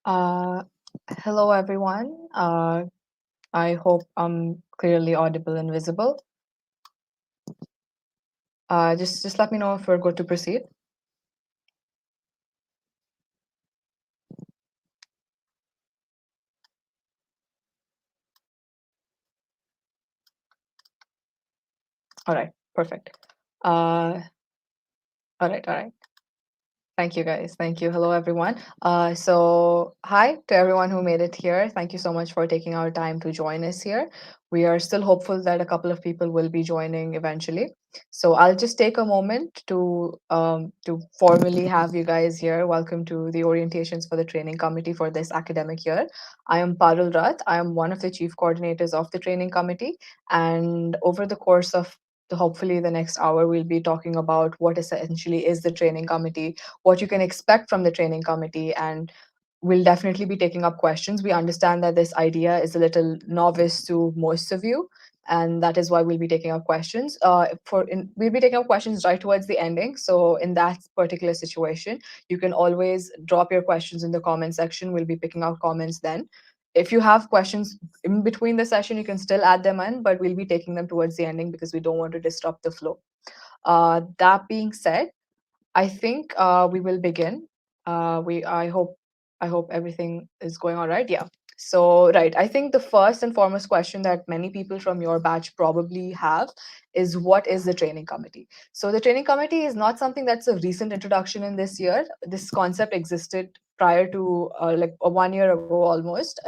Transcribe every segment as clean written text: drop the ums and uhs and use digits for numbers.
Uh, Hello, everyone. I hope I'm clearly audible and visible. Just let me know if we're good to proceed. All right, perfect. Uh, all right. Thank you, guys. Thank you. Hello, everyone. So, hi to everyone who made it here. Thank you so much for taking our time to join us here. We are still hopeful that a couple of people will be joining eventually. So, I'll just take a moment to formally have you guys here. Welcome to the orientations for the training committee for this academic year. I am Parul Rath. I am one of the chief coordinators of the training committee, and over the course of hopefully the next hour, we'll be talking about what essentially is the training committee, what you can expect from the training committee, and we'll definitely be taking up questions. We understand that this idea is a little novice to most of you, and that is why we'll be taking up questions. We'll be taking up questions right towards the ending. So in that particular situation, you can always drop your questions in the comment section. We'll be picking out comments then. If you have questions in between the session, you can still add them in, but we'll be taking them towards the ending because we don't want to disrupt the flow. That being said, I think we will begin. We I hope everything is going all right. Yeah. So right, I think the first and foremost question that many people from your batch probably have is what is the training committee? So the training committee is not something that's a recent introduction in this year. This concept existed prior to like 1 year ago almost,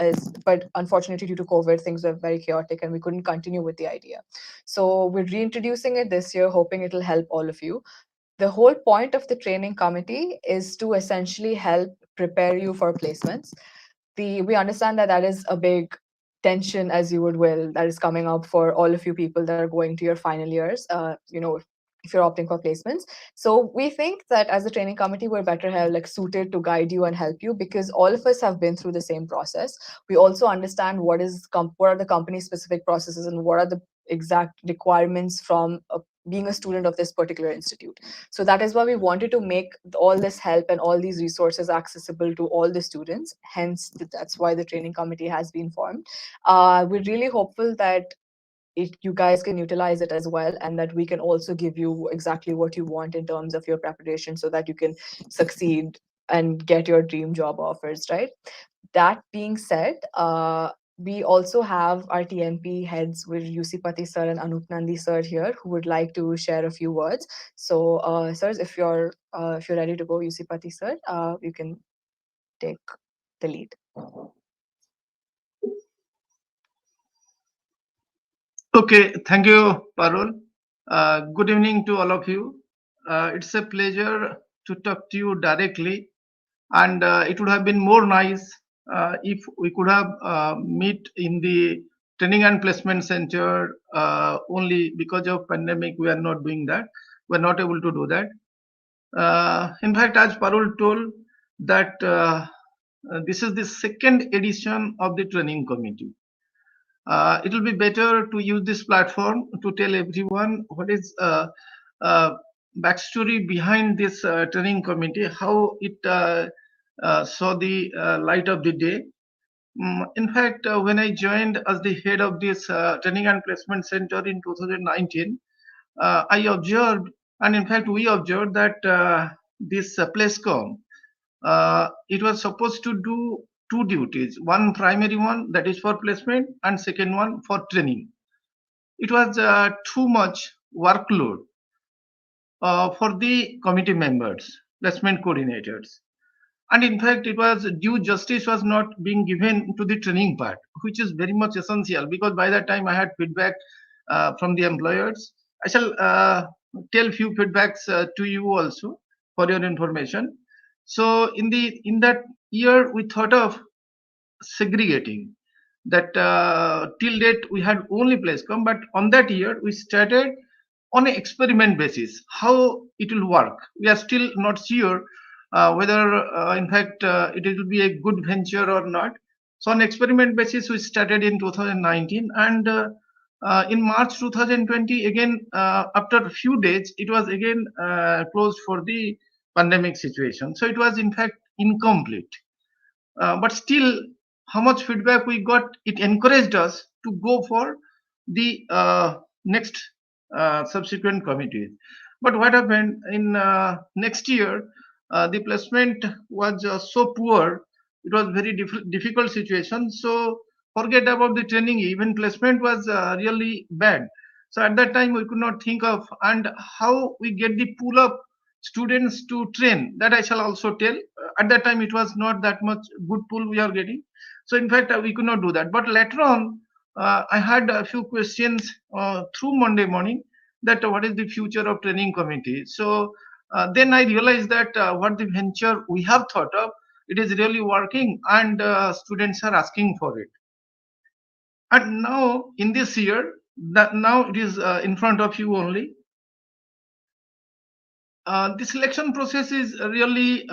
but unfortunately due to COVID things were very chaotic and we couldn't continue with the idea. So we're reintroducing it this year, hoping it'll help all of you. The whole point of the training committee is to essentially help prepare you for placements. We understand that that is a big tension, as you would will, that is coming up for all of you people that are going to your final years. If you're opting for placements, so we think that as a training committee, we're better held like suited to guide you and help you because all of us have been through the same process. We also understand what are the company specific processes and what are the exact requirements from being a student of this particular institute. So that is why we wanted to make all this help and all these resources accessible to all the students. Hence, that's why the training committee has been formed. We're really hopeful that you guys can utilize it as well, and that we can also give you exactly what you want in terms of your preparation so that you can succeed and get your dream job offers, right? That being said, we also have our TNP heads with UC Pati sir and Anup Nandi sir here who would like to share a few words. So, sirs, if you're ready to go, UC Pati sir, you can take the lead. Okay, thank you, Parul. Good evening to all of you. It's a pleasure to talk to you directly, and it would have been more nice if we could have meet in the training and placement center. Only because of pandemic, we are not doing that. We're not able to do that. In fact, as Parul told, that this is the second edition of the training committee. It will be better to use this platform to tell everyone what is backstory behind this training committee, how it saw the light of the day. In fact, when I joined as the head of this training and placement center in 2019, I observed, and in fact, we observed that this PlaceCom, it was supposed to do two duties, one primary one that is for placement and second one for training. It was too much workload for the committee members, placement coordinators. And in fact, it was due justice was not being given to the training part, which is very much essential because by that time I had feedback from the employers. I shall tell few feedbacks to you also for your information. So in that year, we thought of segregating that till date we had only Placecom, but on that year we started on an experiment basis how it will work. We are still not sure whether in fact it will be a good venture or not. So on experiment basis we started in 2019, and in March 2020 again after a few days it was again closed for the pandemic situation. So it was in fact incomplete. but still, how much feedback we got, it encouraged us to go for the next subsequent committees. But what happened in next year, the placement was so poor. It was very difficult situation. So forget about the training. Even placement was really bad. So at that time we could not think of and how we get the pool of students to train. That I shall also tell. At that time it was not that much good pool we are getting. So in fact we could not do that. But later on, I had a few questions through Monday morning that what is the future of training committee. So then I realized that what the venture we have thought of, it is really working and students are asking for it. And now in this year, that now it is in front of you only. The selection process is really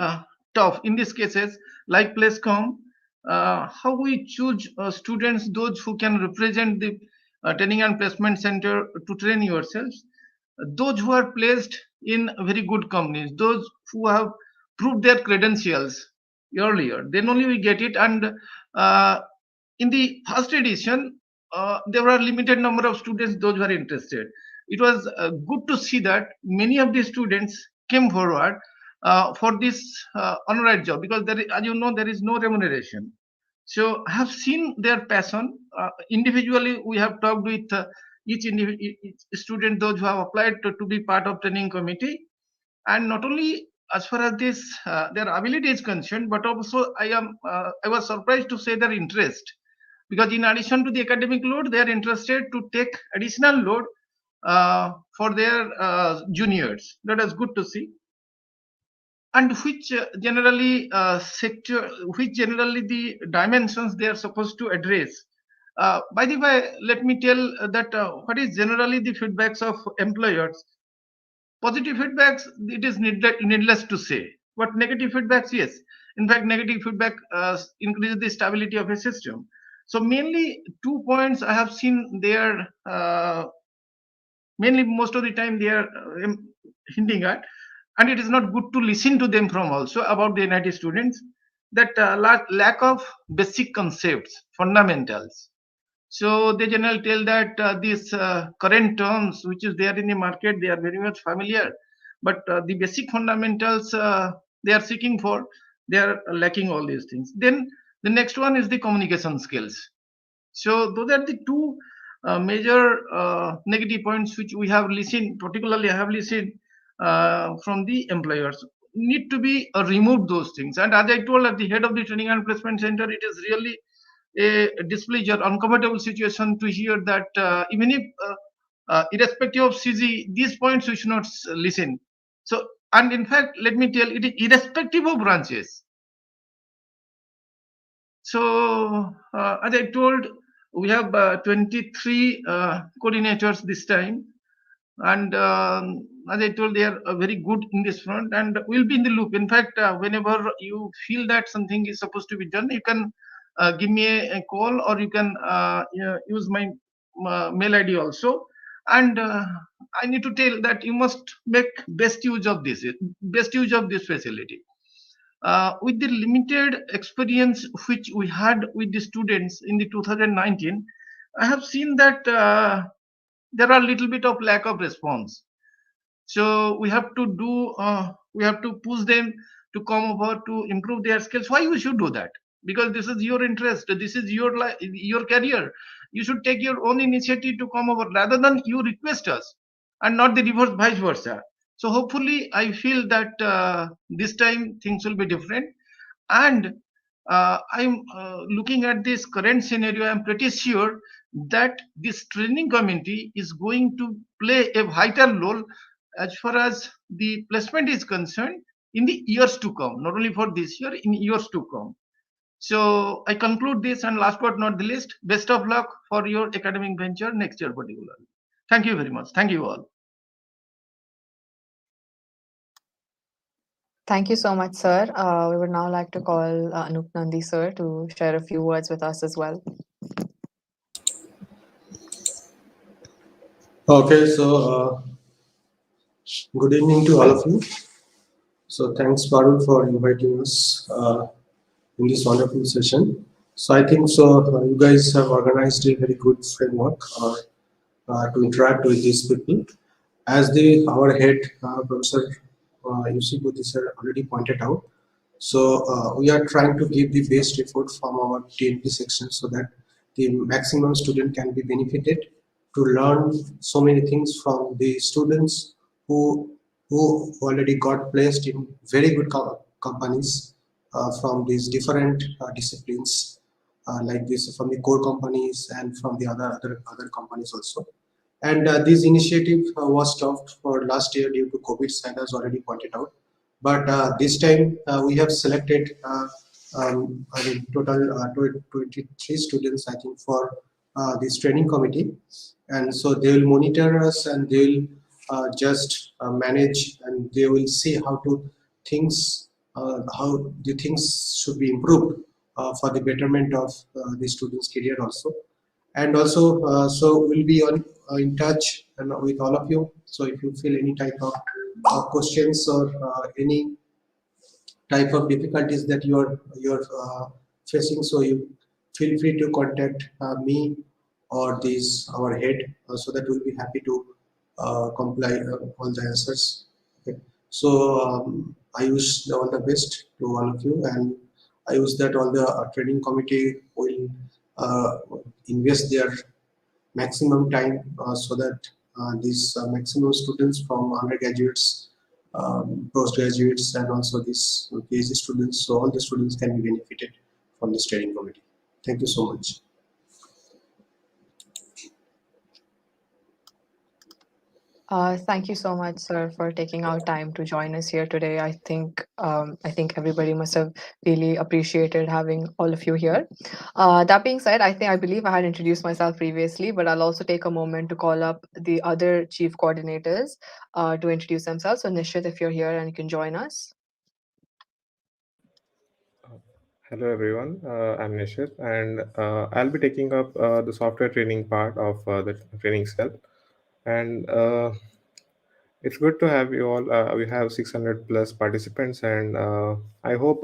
tough in these cases, like PlaceCom. How we choose students, those who can represent the training and placement center to train yourselves, those who are placed in very good companies, those who have proved their credentials earlier, then only we get it. And uh, in the first edition, there were a limited number of students those who are interested. It was good to see that many of the students came forward for this honorary job, because there is, as you know, there is no remuneration. So I have seen their passion. Individually, we have talked with each student, those who have applied to be part of training committee, and not only as far as this their ability is concerned, but also I was surprised to say their interest, because in addition to the academic load, they are interested to take additional load for their juniors. That is good to see. And which generally sector, which generally the dimensions they are supposed to address. By the way, let me tell that what is generally the feedbacks of employers. Positive feedbacks, it is needless to say, but negative feedbacks, yes. In fact, negative feedback increases the stability of a system. So mainly 2 points I have seen there. Mainly, most of the time they are hinting at, and it is not good to listen to them from also about the NIT students, that lack of basic concepts, fundamentals. So they generally tell that these current terms which is there in the market, they are very much familiar, but the basic fundamentals they are seeking for, they are lacking all these things. Then the next one is the communication skills. So those are the two major negative points which we have listened, particularly I have listened from the employers. Need to be removed those things. And as I told at the head of the training and placement center, it is really a displeasure, uncomfortable situation to hear that even if irrespective of CG, these points we should not listen. So, and in fact, let me tell, it is irrespective of branches. So, as I told, we have 23 coordinators this time, and as I told, they are very good in this front, and we'll be in the loop. In fact, whenever you feel that something is supposed to be done, you can give me a call, or you can use my mail ID also. And I need to tell that you must make best use of this facility. With the limited experience which we had with the students in the 2019, I have seen that there are a little bit of lack of response. So we have to push them to come over to improve their skills. Why we should do that? Because this is your interest, this is your life, your career. You should take your own initiative to come over rather than you request us, and not the reverse, vice versa. So hopefully I feel that this time things will be different. And I'm looking at this current scenario, I'm pretty sure that this training committee is going to play a vital role as far as the placement is concerned in the years to come, not only for this year, in years to come. So I conclude this, and last but not the least, best of luck for your academic venture next year particularly. Thank you very much. Thank you all. Thank you so much, sir. We would now like to call Anup Nandi, sir, to share a few words with us as well. Okay, so good evening to all of you. So thanks, Parul, for inviting us in this wonderful session. So I think so. You guys have organized a very good framework to interact with these people. As the our head Professor UC Bhuti sir already pointed out, so we are trying to give the best effort from our TNP section so that the maximum student can be benefited to learn so many things from the students who already got placed in very good companies from these different disciplines like this from the core companies and from the other companies also. And this initiative was stopped for last year due to COVID, as already pointed out. But this time we have selected, I mean, total 23 students, I think, for this training committee. And so they will monitor us and they will just manage and they will see how the things should be improved for the betterment of the students' career also. And also so we'll be in touch and with all of you. So if you feel any type of questions or any type of difficulties that you're facing, so you feel free to contact me or this our head so that we'll be happy to comply all the answers. Okay. So I wish all the best to all of you, and I wish that all the training committee will uh, invest their maximum time so that these maximum students from undergraduates, postgraduates, and also these PhD students, so all the students can be benefited from this training committee. Thank you so much. Thank you so much, sir, for taking out time to join us here today. I think everybody must have really appreciated having all of you here. That being said, I believe I had introduced myself previously, but I'll also take a moment to call up the other chief coordinators to introduce themselves. So Nishit, if you're here and you can join us. Hello everyone, I'm Nishit and I'll be taking up the software training part of the training cell. And it's good to have you all. We have 600 plus participants, and I hope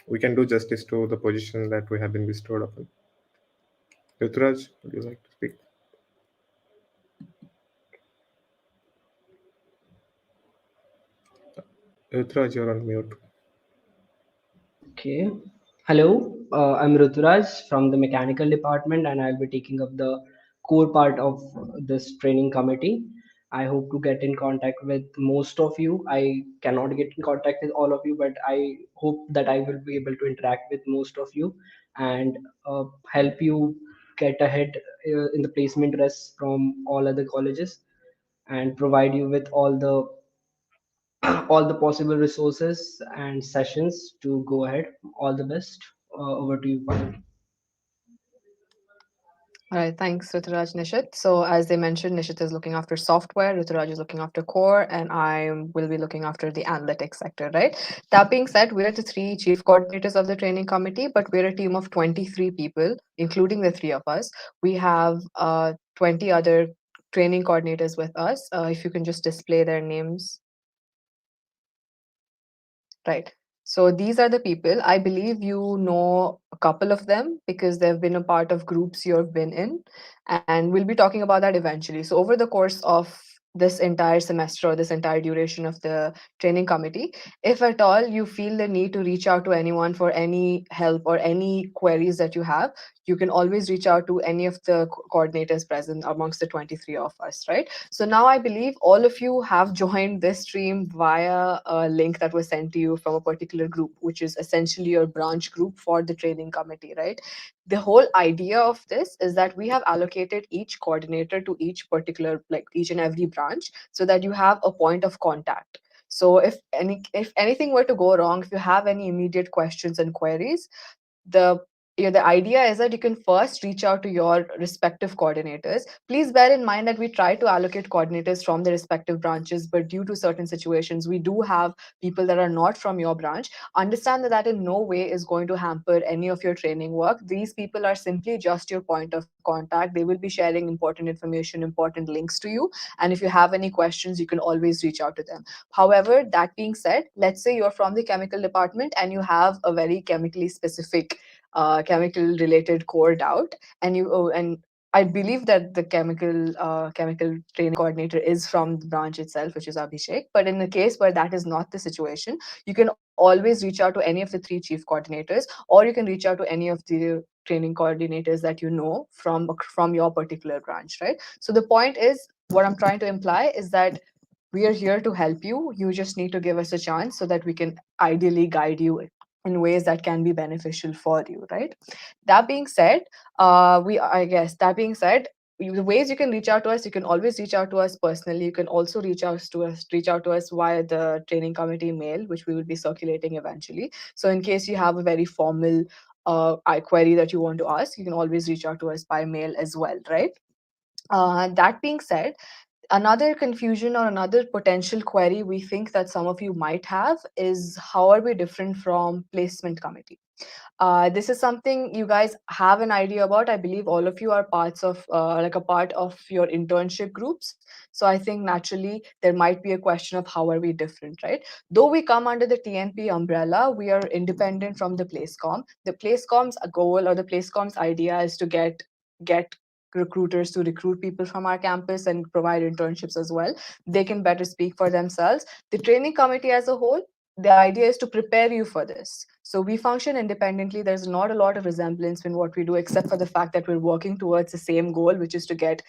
we can do justice to the position that we have been bestowed upon. Ruturaj, would you like to speak? Ruturaj, you're on mute. Okay. Hello, I'm Ruturaj from the mechanical department, and I'll be taking up the core part of this training committee. I hope to get in contact with most of you. I cannot get in contact with all of you, but I hope that I will be able to interact with most of you and help you get ahead in the placement race from all other colleges and provide you with all the all the possible resources and sessions to go ahead. All the best. Over to you, Payal. All right, thanks, Ruturaj, Nishit. So, as they mentioned, Nishit is looking after software, Ruturaj is looking after core, and I will be looking after the analytics sector, right? That being said, we're the three chief coordinators of the training committee, but we're a team of 23 people, including the three of us. We have 20 other training coordinators with us. If you can just display their names. Right. So these are the people. I believe you know a couple of them because they've been a part of groups you've been in, and we'll be talking about that eventually. So over the course of this entire semester or this entire duration of the training committee, if at all you feel the need to reach out to anyone for any help or any queries that you have, you can always reach out to any of the coordinators present amongst the 23 of us, right? So now I believe all of you have joined this stream via a link that was sent to you from a particular group, which is essentially your branch group for the training committee, right? The whole idea of this is that we have allocated each coordinator to each particular, like each and every branch, so that you have a point of contact. So if anything were to go wrong, if you have any immediate questions and queries, the the idea is that you can first reach out to your respective coordinators. Please bear in mind that we try to allocate coordinators from the respective branches, but due to certain situations, we do have people that are not from your branch. Understand that that in no way is going to hamper any of your training work. These people are simply just your point of contact. They will be sharing important information, important links to you. And if you have any questions, you can always reach out to them. However, that being said, let's say you're from the chemical department and you have a very chemically specific chemical related core doubt, and I believe that the chemical training coordinator is from the branch itself, which is Abhishek. But in the case where that is not the situation, you can always reach out to any of the three chief coordinators, or you can reach out to any of the training coordinators that you know from your particular branch, right? So the point is, what I'm trying to imply is that we are here to help you. You just need to give us a chance so that we can ideally guide you in ways that can be beneficial for you, right? That being said, that being said, the ways you can reach out to us, you can always reach out to us personally. You can also reach out to us via the training committee mail, which we will be circulating eventually. So in case you have a very formal query that you want to ask, you can always reach out to us by mail as well, right? That being said, another confusion or another potential query we think that some of you might have is, how are we different from placement committee? This is something you guys have an idea about. I believe all of you are parts of like a part of your internship groups. So I think naturally there might be a question of how are we different, right? Though we come under the TNP umbrella, we are independent from the placecom. The placecom's goal or the placecom's idea is to get recruiters to recruit people from our campus and provide internships as well. They can better speak for themselves. The training committee as a whole, the idea is to prepare you for this. So we function independently. There's not a lot of resemblance in what we do, except for the fact that we're working towards the same goal, which is to get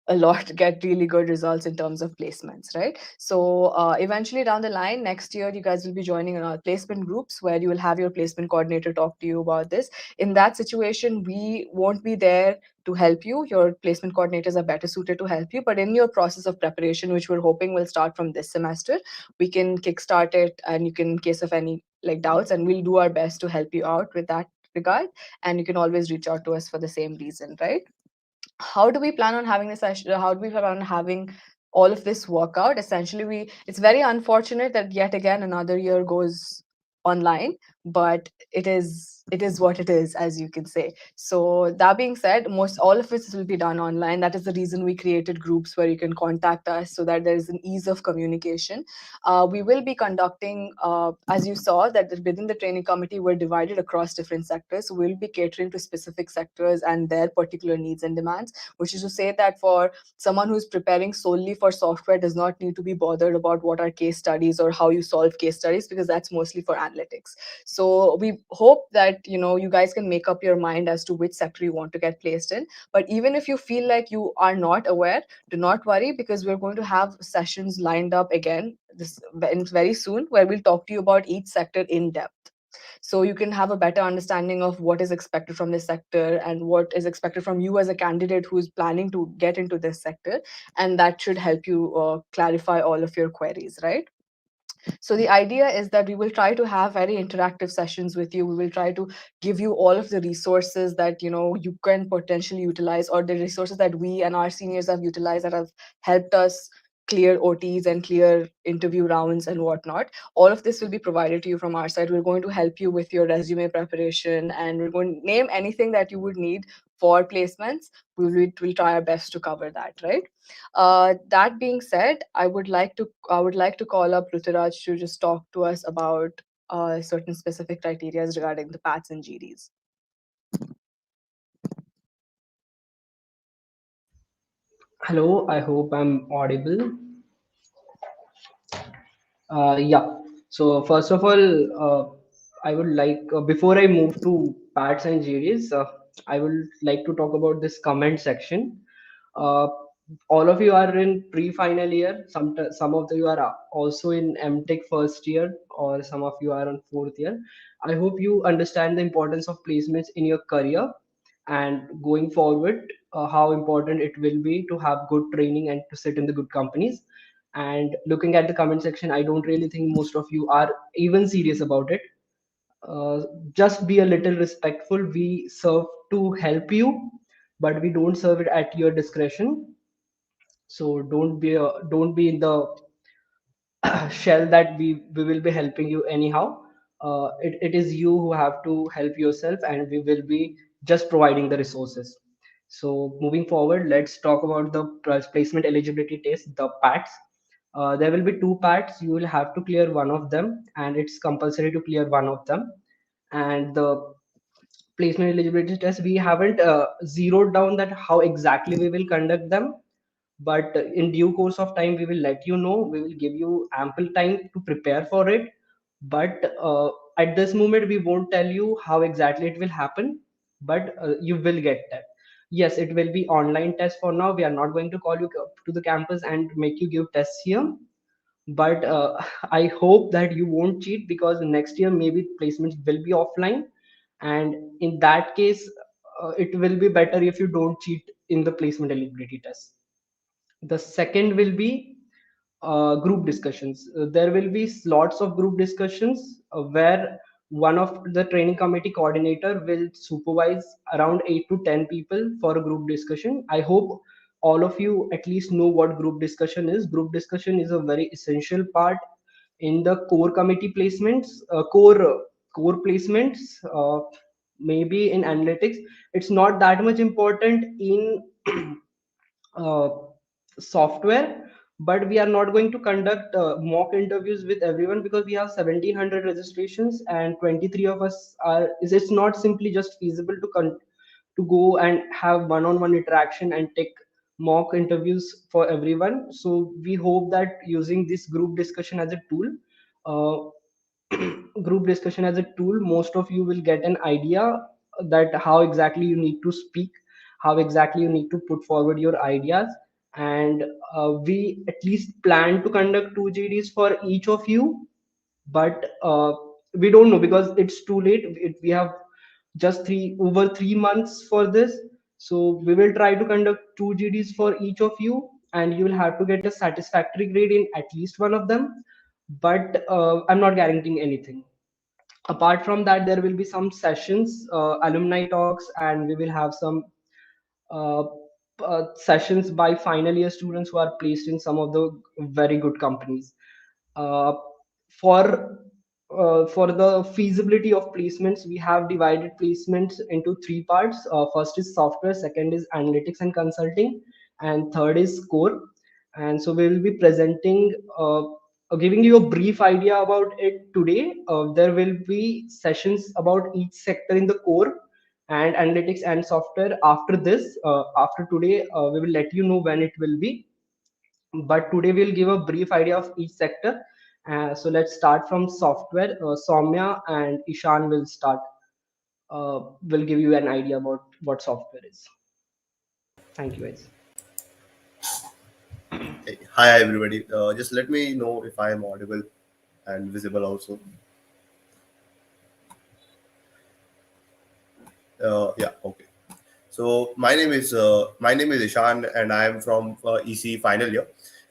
really good results in terms of placements, right? So eventually down the line, next year, you guys will be joining our placement groups where you will have your placement coordinator talk to you about this. In that situation, we won't be there to help you. Your placement coordinators are better suited to help you. But in your process of preparation, which we're hoping will start from this semester, we can kickstart it, and you can, in case of any like doubts, and we'll do our best to help you out with that regard. And you can always reach out to us for the same reason, right? How do we plan on having this session? How do we plan on having all of this work out? Essentially, it's very unfortunate that yet again another year goes online, but it is what it is, as you can say. So that being said, most all of this will be done online. That is the reason we created groups where you can contact us so that there is an ease of communication. We will be conducting, as you saw, that within the training committee, we're divided across different sectors. So we'll be catering to specific sectors and their particular needs and demands, which is to say that for someone who's preparing solely for software does not need to be bothered about what are case studies or how you solve case studies, because that's mostly for analytics. So we hope that you guys can make up your mind as to which sector you want to get placed in. But even if you feel like you are not aware, do not worry, because we're going to have sessions lined up again this very soon, where we'll talk to you about each sector in depth, so you can have a better understanding of what is expected from this sector and what is expected from you as a candidate who is planning to get into this sector. And that should help you clarify all of your queries, right? So the idea is that we will try to have very interactive sessions with you. We will try to give you all of the resources that you can potentially utilize, or the resources that we and our seniors have utilized that have helped us clear OTs and clear interview rounds and whatnot. All of this will be provided to you from our side. We're going to help you with your resume preparation, and we're going to name anything that you would need for placements. We'll try our best to cover that, right? That being said, I would like to call up Ruturaj to just talk to us about certain specific criteria regarding the PATs and GDs. Hello, I hope I'm audible. Yeah. So first of all, I would like before I move to PATs and GDs, I would like to talk about this comment section. Uh, all of you are in pre-final year. Some of you are also in MTech first year, or some of you are on fourth year. I hope you understand the importance of placements in your career, and going forward, how important it will be to have good training and to sit in the good companies. And looking at the comment section, I don't really think most of you are even serious about it. uh, just be a little respectful. We serve to help you, but we don't serve it at your discretion. So don't be in the shell that we will be helping you anyhow. It is you who have to help yourself, and we will be just providing the resources. So moving forward, let's talk about the placement eligibility test, the PATs. There will be two PATs. You will have to clear one of them, and it's compulsory to clear one of them. And the placement eligibility test, we haven't zeroed down that how exactly we will conduct them, but in due course of time we will let you know. We will give you ample time to prepare for it, but at this moment we won't tell you how exactly it will happen. But you will get that. Yes, it will be online test. For now we are not going to call you to the campus and make you give tests here, but I hope that you won't cheat, because next year maybe placements will be offline, and in that case it will be better if you don't cheat in the placement eligibility test. The second will be group discussions. There will be lots of group discussions where one of the training committee coordinator will supervise around 8 to 10 people for a group discussion. I hope all of you at least know what group discussion is. Group discussion is a very essential part in the core committee placements, core placements. Maybe in analytics it's not that much important in uh, software, but we are not going to conduct mock interviews with everyone, because we have 1700 registrations and 23 of us are is it's not simply just feasible to go and have one-on-one interaction and take mock interviews for everyone. So we hope that using this group discussion as a tool, uh, group discussion as a tool, most of you will get an idea that how exactly you need to speak, how exactly you need to put forward your ideas. And we at least plan to conduct two GDs for each of you, but we don't know because it's too late. We have just over 3 months for this. So we will try to conduct two GDs for each of you, and you will have to get a satisfactory grade in at least one of them. But I'm not guaranteeing anything. Apart from that, there will be some sessions, alumni talks, and we will have some uh, sessions by final year students who are placed in some of the very good companies. Uh, for the feasibility of placements, we have divided placements into three parts. First is software, second is analytics and consulting, and third is core. And so we will be presenting, giving you a brief idea about it today. There will be sessions about each sector in the core and analytics and software after this. After today, we will let you know when it will be, but today we'll give a brief idea of each sector. So let's start from software. Soumya and Ishan will start. Will give you an idea about what software is. Thank you, guys. Hey, hi everybody. Just let me know if I am audible and visible also. Yeah, okay. So my name is Ishan, and I am from EC final year,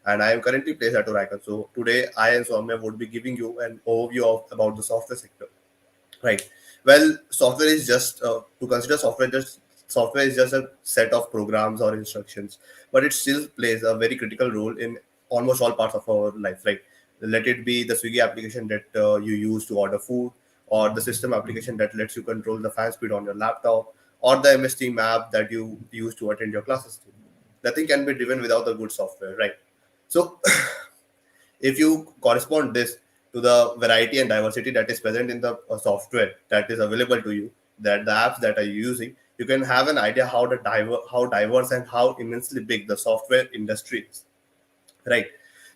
and I am currently placed at Oracle. So today I and Soumya would be giving you an overview of about the software sector. Right. Well, software is just to consider software is just a set of programs or instructions, but it still plays a very critical role in almost all parts of our life. Right. Let it be the Swiggy application that you use to order food, or the system application that lets you control the fan speed on your laptop, or the MS Team app that you use to attend your classes. Nothing can be driven without a good software, right? So if you correspond this to the variety and diversity that is present in the software that is available to you, that the apps that are you using, you can have an idea how diverse and how immensely big the software industry is, right?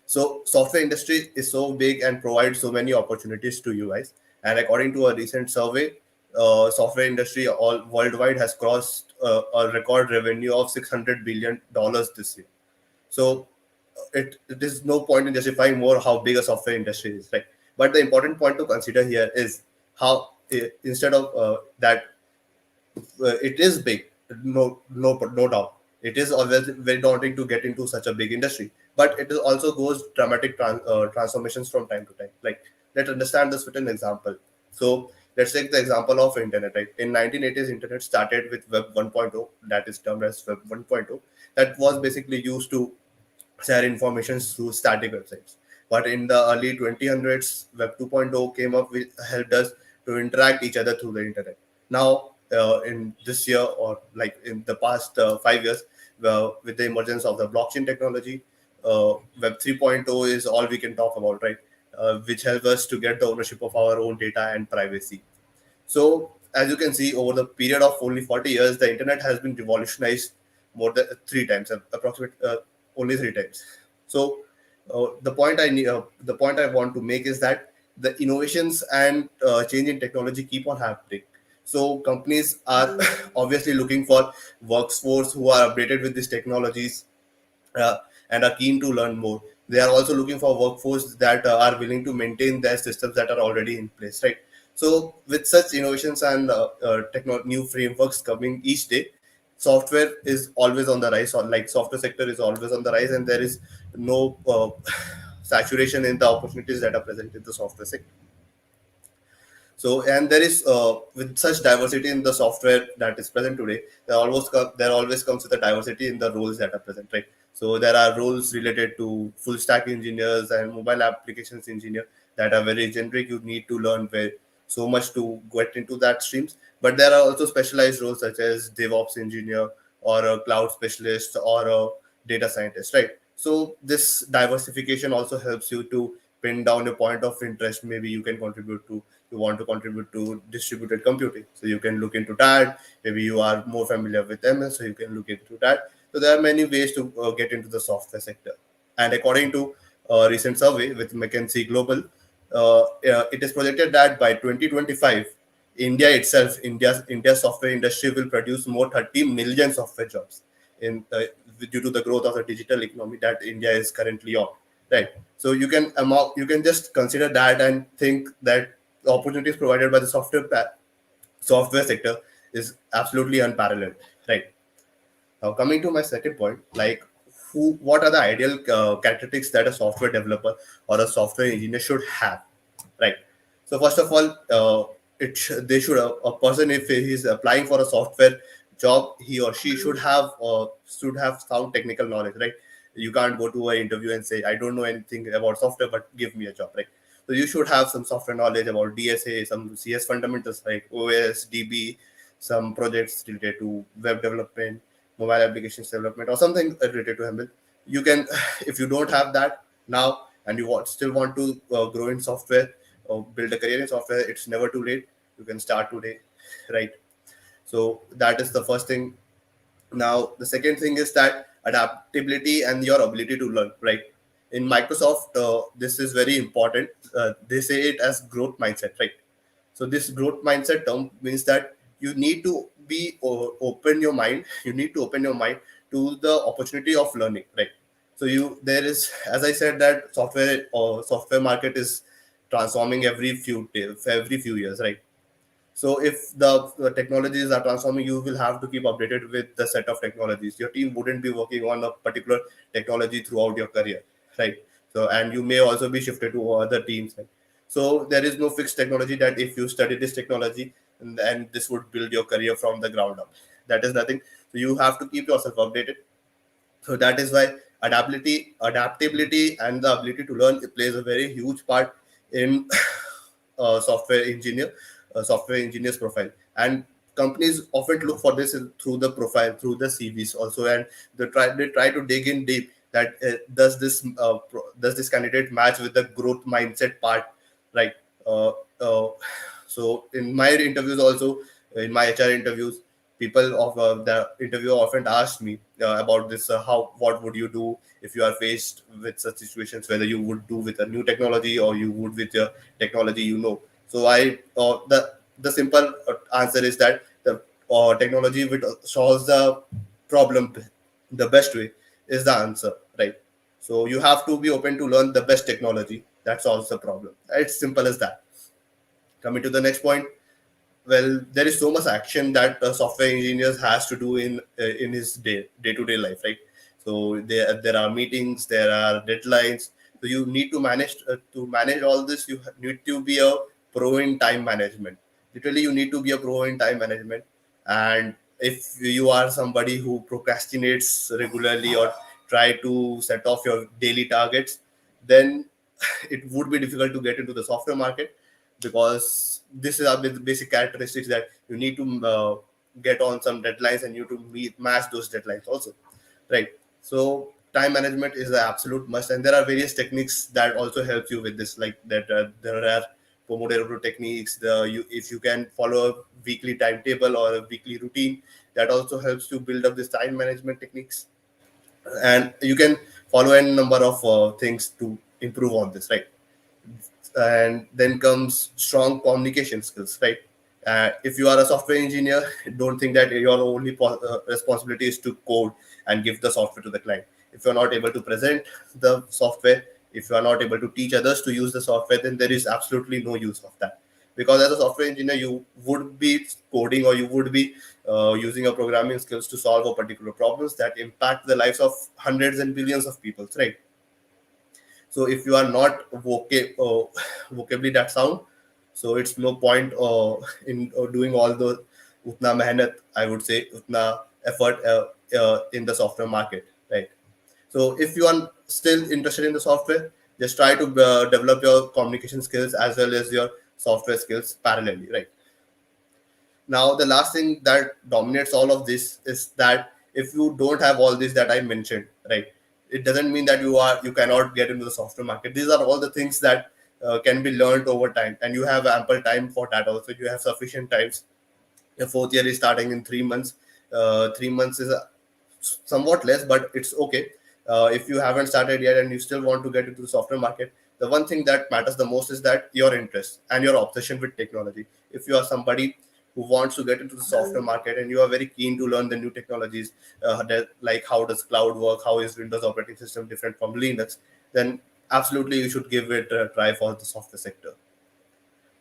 So software industry is so big and provides so many opportunities to you guys. And according to a recent survey, software industry all worldwide has crossed a record revenue of $600 billion this year. So it is no point in justifying more how big a software industry is, right? But the important point to consider here is how instead of that it is big, no doubt. It is always very daunting to get into such a big industry, but it is also goes dramatic transformations from time to time. Like, let's understand this with an example. So Let's take the example of internet, right? In 1980s, internet started with web 1.0, that is termed as web 1.0. That was basically used to share information through static websites. But in the early 2000s, Web 2.0 came up with helped us to interact each other through the internet. Now, in this year or like in the past 5 years, with the emergence of the blockchain technology, Web 3.0 is all we can talk about, right? Which helps us to get the ownership of our own data and privacy. So, as you can see, over the period of only 40 years, the internet has been revolutionized more than three times, approximately only three times. So, the point I want to make is that the innovations and change in technology keep on happening. So, companies are obviously looking for workforce who are updated with these technologies, uh, and are keen to learn more. They are also looking for workforce that are willing to maintain their systems that are already in place, right? So, with such innovations and new frameworks coming each day, software is always on the rise. Or like software sector is always on the rise, and there is no saturation in the opportunities that are present in the software sector. So, and there is with such diversity in the software that is present today, there always comes with a diversity in the roles that are present, right? So there are roles related to full stack engineers and mobile applications engineer that are very generic. You need to learn very so much to get into that streams. But there are also specialized roles such as DevOps engineer or a cloud specialist or a data scientist, right? So this diversification also helps you to pin down a point of interest. Maybe you want to contribute to distributed computing, so you can look into that. Maybe you are more familiar with MS, so you can look into that. So there are many ways to get into the software sector. And according to a recent survey with McKinsey Global, it is projected that by 2025, India's software industry will produce more 30 million software jobs in due to the growth of the digital economy that India is currently on. Right. So you can just consider that and think that the opportunities provided by the software sector is absolutely unparalleled. Right. Now, coming to my second point, like what are the ideal characteristics that a software developer or a software engineer should have, right? So first of all, they should a person, if he is applying for a software job, he or she should have sound technical knowledge, right? You can't go to an interview and say I don't know anything about software, but give me a job, right? So you should have some software knowledge about DSA, some CS fundamentals like OS, DB, some projects related to web development, mobile applications development, or something related to ML. You can, if you don't have that now and still want to grow in software or build a career in software, it's never too late. You can start today, right? So that is the first thing. Now, the second thing is that adaptability and your ability to learn, right? In Microsoft, this is very important. They say it as growth mindset, right? So this growth mindset term means that you need to open your mind. You need to open your mind to the opportunity of learning, right? So there is, as I said, that software market is transforming every few years, right? So if the technologies are transforming, you will have to keep updated with the set of technologies. Your team wouldn't be working on a particular technology throughout your career, right? So and you may also be shifted to other teams. Right? So there is no fixed technology that if you study this technology and this would build your career from the ground up. That is nothing. So you have to keep yourself updated. So that is why adaptability, and the ability to learn plays a very huge part in software software engineer's profile. And companies often look for this through the profile, through the CVs also, and they try to dig in deep that does this candidate match with the growth mindset part, right? Uh, uh, so in my interviews also, in my HR interviews, people of the interviewer often asked me about this, how what would you do if you are faced with such situations, whether you would do with a new technology or you would with your technology, so the simple answer is that the technology which solves the problem the best way is the answer, right? So you have to be open to learn the best technology that solves the problem. It's simple as that. Coming to the next point, well, there is so much action that a software engineers has to do in his day to day life, right? So there are meetings, there are deadlines. So you need to manage all this. You need to be a pro in time management. Literally, you need to be a pro in time management. And if you are somebody who procrastinates regularly or try to set off your daily targets, then it would be difficult to get into the software market, because this is a basic characteristics that you need to get on some deadlines, and you to match those deadlines also, right? So time management is the absolute must, and there are various techniques that also help you with this, like that there are Pomodoro techniques. If you can follow a weekly timetable or a weekly routine, that also helps to build up this time management techniques. And you can follow a number of things to improve on this, right? And then comes strong communication skills, right? If you are a software engineer, don't think that your only responsibility is to code and give the software to the client. If you're not able to present the software, if you are not able to teach others to use the software, then there is absolutely no use of that. Because as a software engineer, you would be coding, or you would be using your programming skills to solve a particular problems that impact the lives of hundreds and billions of people, right? So if you are not vocably that sound, so it's no point in doing all the utna mehnat, I would say, utna effort in the software market, right? So if you are still interested in the software, just try to develop your communication skills as well as your software skills parallelly, right? Now, the last thing that dominates all of this is that if you don't have all this that I mentioned, right, it doesn't mean that you cannot get into the software market. These are all the things that can be learned over time, and you have ample time for that. Also, you have sufficient times. The fourth year is starting in 3 months. 3 months is somewhat less, but it's okay. If you haven't started yet and you still want to get into the software market, the one thing that matters the most is that your interest and your obsession with technology. If you are somebody who wants to get into the software market and you are very keen to learn the new technologies, like how does cloud work, how is Windows operating system different from Linux, then absolutely you should give it a try for the software sector.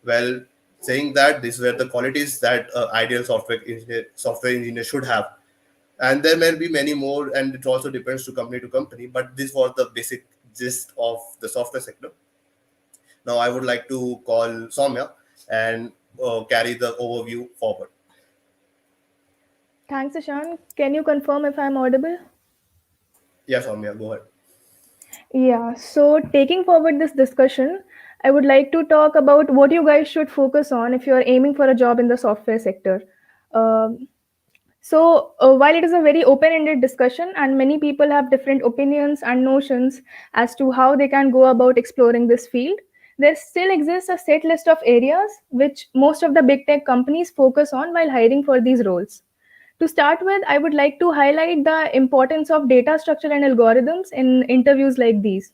Well, saying that, these were the qualities that ideal software engineer should have, and there may be many more, and it also depends to company, but this was the basic gist of the software sector. Now I would like to call Soumya and carry the overview forward. Thanks, Ishan. Can you confirm if I'm audible? Yeah, Soumya, go ahead. Yeah, so taking forward this discussion, I would like to talk about what you guys should focus on if you're aiming for a job in the software sector. Um, while it is a very open ended discussion, and many people have different opinions and notions as to how they can go about exploring this field, there still exists a set list of areas which most of the big tech companies focus on while hiring for these roles. To start with, I would like to highlight the importance of data structure and algorithms in interviews like these.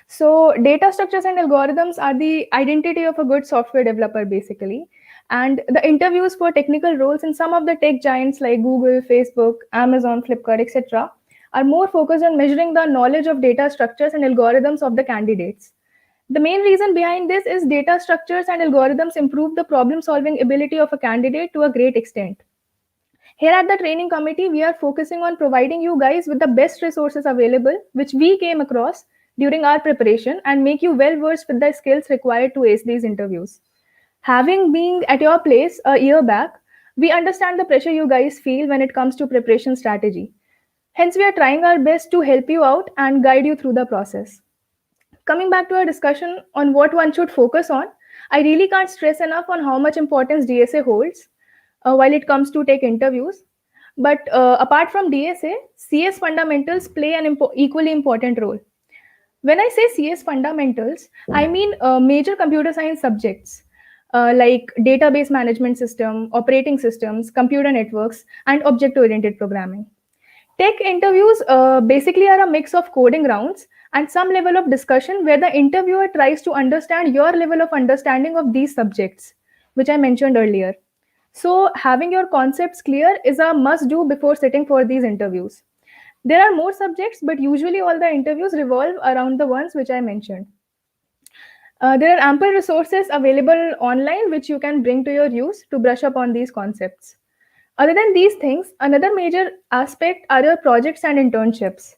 So, data structures and algorithms are the identity of a good software developer, basically. And the interviews for technical roles in some of the tech giants like Google, Facebook, Amazon, Flipkart, etc., are more focused on measuring the knowledge of data structures and algorithms of the candidates. The main reason behind this is data structures and algorithms improve the problem solving ability of a candidate to a great extent. Here at the training committee, we are focusing on providing you guys with the best resources available, which we came across during our preparation, and make you well versed with the skills required to ace these interviews. Having been at your place a year back, we understand the pressure you guys feel when it comes to preparation strategy. Hence, we are trying our best to help you out and guide you through the process. Coming back to our discussion on what one should focus on, I really can't stress enough on how much importance DSA holds while it comes to take interviews. But apart from DSA, CS fundamentals play an equally important role. When I say CS fundamentals, I mean major computer science subjects like database management system, operating systems, computer networks, and object oriented programming. Tech interviews basically are a mix of coding rounds and some level of discussion where the interviewer tries to understand your level of understanding of these subjects, which I mentioned earlier. So, having your concepts clear is a must do before sitting for these interviews. There are more subjects, but usually all the interviews revolve around the ones which I mentioned. There are ample resources available online which you can bring to your use to brush up on these concepts. Other than these things, another major aspect are your projects and internships.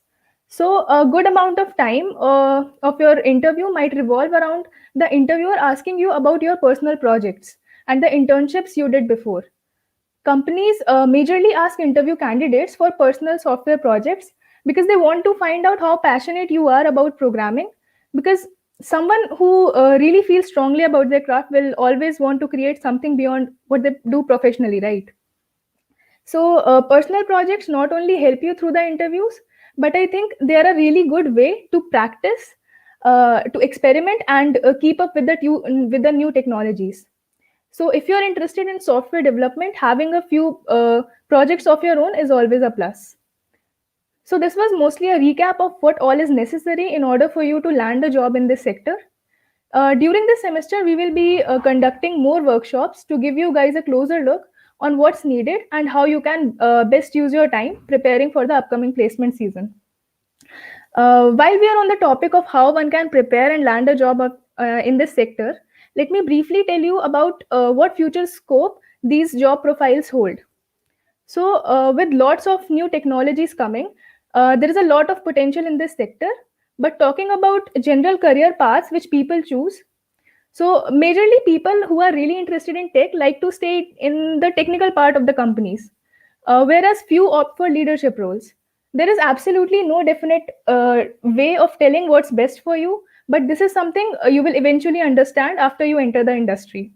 So, a good amount of time of your interview might revolve around the interviewer asking you about your personal projects, and the internships you did before. Companies majorly ask interview candidates for personal software projects because they want to find out how passionate you are about programming. Because someone who really feels strongly about their craft will always want to create something beyond what they do professionally, right? So, personal projects not only help you through the interviews, but I think they are a really good way to practice, to experiment, and keep up with with the new technologies. So, if you're interested in software development, having a few projects of your own is always a plus. So, this was mostly a recap of what all is necessary in order for you to land a job in this sector. During this semester, we will be conducting more workshops to give you guys a closer look on what's needed and how you can best use your time preparing for the upcoming placement season. While we are on the topic of how one can prepare and land a job in this sector, let me briefly tell you about what future scope these job profiles hold. So, with lots of new technologies coming, there is a lot of potential in this sector. But talking about general career paths which people choose, so majorly people who are really interested in tech like to stay in the technical part of the companies, whereas few opt for leadership roles. There is absolutely no definite way of telling what's best for you, but this is something you will eventually understand after you enter the industry.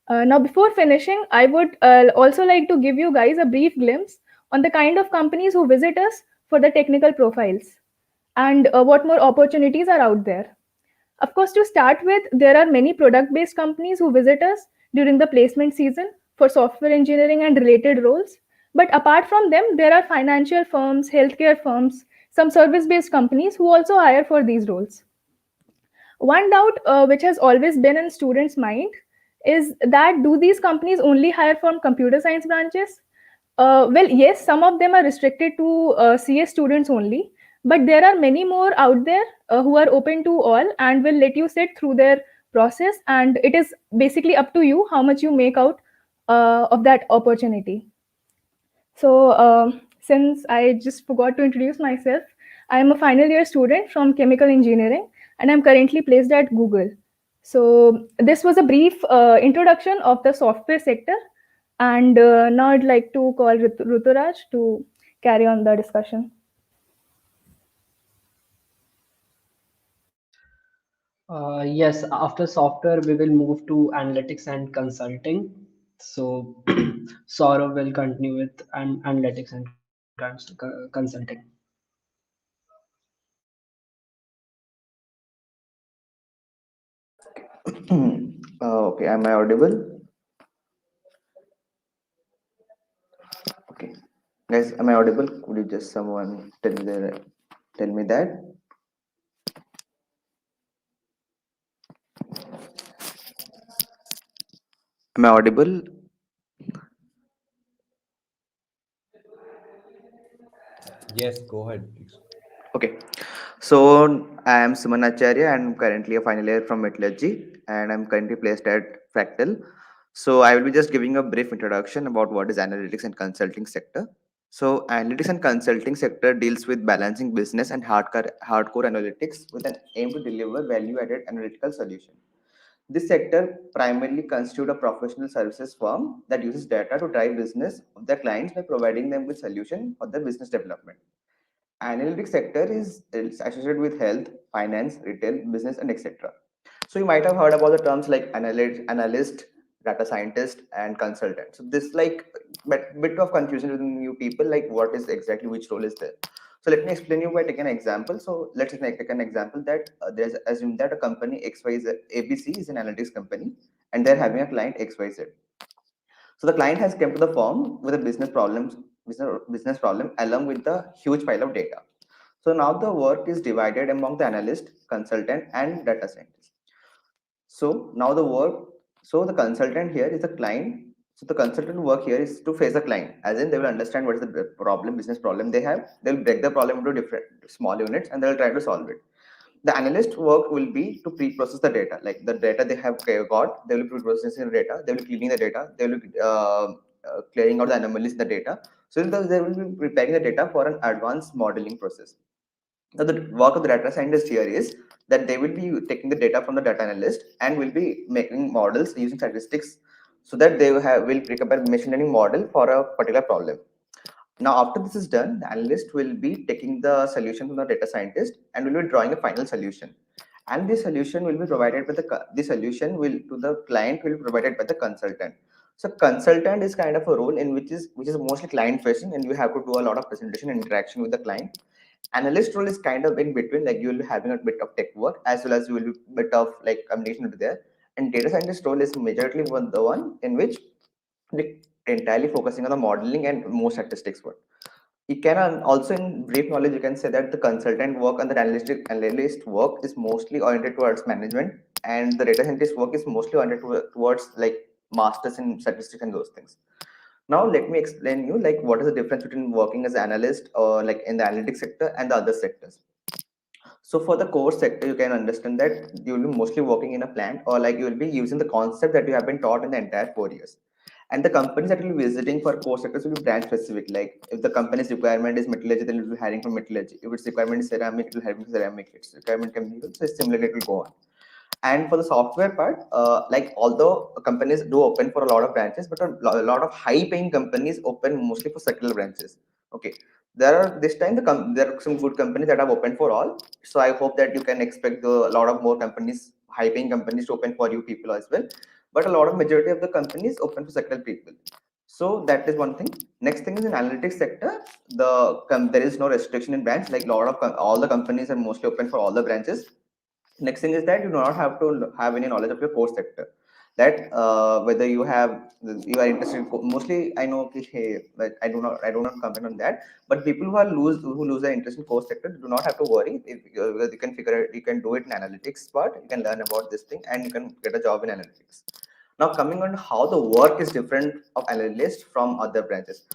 Now, before finishing, I would also like to give you guys a brief glimpse on the kind of companies who visit us for the technical profiles and what more opportunities are out there. Of course, to start with, there are many product based companies who visit us during the placement season for software engineering and related roles. But apart from them, there are financial firms, healthcare firms, some service based companies who also hire for these roles. One doubt which has always been in students' mind is that do these companies only hire from computer science branches? Well, yes, some of them are restricted to CS students only, but there are many more out there who are open to all and will let you sit through their process. And it is basically up to you how much you make out of that opportunity. So, since I just forgot to introduce myself, I am a final year student from chemical engineering and I'm currently placed at Google. So, this was a brief introduction of the software sector. And now I'd like to call Ruturaj to carry on the discussion. Yes, after software, we will move to analytics and consulting. So, Saurav will continue with analytics and consulting. Okay, am I audible? Okay, guys, am I audible? Could you just someone tell me that? Am I audible? Yes, go ahead, please. Okay, so I am Suman Acharya and I'm currently a final year from Metallurgy and I'm currently placed at Fractal. So I will be just giving a brief introduction about what is analytics and consulting sector. So analytics and consulting sector deals with balancing business and hardcore analytics with an aim to deliver value-added analytical solution. This sector primarily constitutes a professional services firm that uses data to drive business of their clients by providing them with solution for their business development. Analytics sector is associated with health, finance, retail, business, and etc. So you might have heard about the terms like analyst, data scientist, and consultant. So this like bit of confusion within you people, like what is exactly which role is there. So let me explain you by taking an example. So let's take an example that there's assume that a company XYZ ABC is an analytics company, and they're having a client XYZ. So the client has come to the firm with a business problem along with the huge pile of data. So now the work is divided among the analyst, consultant, and data scientist. So now the consultant here is the client. So the consultant work here is to face the client, as in they will understand what is the problem, business problem they have. They'll break the problem into different small units and they'll try to solve it. The analyst work will be to pre-process the data, like the data they have got, they will be pre-processing the data, they will be cleaning the data, they will be clearing out the anomalies in the data. So they will be preparing the data for an advanced modeling process. Now, the work of the data scientist here is that they will be taking the data from the data analyst and will be making models using statistics so that they will pick up a machine learning model for a particular problem. Now, after this is done, the analyst will be taking the solution from the data scientist and will be drawing a final solution. And this solution will be provided by the solution will to the client will be provided by the consultant. So consultant is kind of a role in which is mostly client facing, and you have to do a lot of presentation and interaction with the client. Analyst role is kind of in between, like you will be having a bit of tech work as well as you will be bit of like communication will be there. And data scientist role is majorly the one in which they entirely focusing on the modeling and more statistics work. You can also, in brief knowledge, you can say that the consultant work and the analyst work is mostly oriented towards management, and the data scientist work is mostly oriented towards like masters in statistics and those things. Now, let me explain you like what is the difference between working as an analyst or like in the analytics sector and the other sectors. So for the core sector, you can understand that you will be mostly working in a plant or like you will be using the concept that you have been taught in the entire 4 years. And the companies that will be visiting for core sectors will be brand specific. Like if the company's requirement is metallurgy, then it will be hiring from metallurgy. If its requirement is ceramic, it will hire from ceramic. Its requirement chemical, so similarly it will go on. And for the software part, like although companies do open for a lot of branches, but a lot of high paying companies open mostly for sectoral branches. Okay, there are this time there are some good companies that have opened for all. So I hope that you can expect a lot of more companies, high paying companies to open for you people as well. But a lot of majority of the companies open for sectoral people. So that is one thing. Next thing is in analytics sector, there is no restriction in branch. Like all the companies are mostly open for all the branches. Next thing is that you do not have to have any knowledge of your core sector. That whether you are interested in mostly I know okay, hey, but I do not comment on that. But people who lose their interest in core sector do not have to worry. If you can figure it, you can do it in analytics part. You can learn about this thing and you can get a job in analytics. Now coming on how the work is different of analyst from other branches.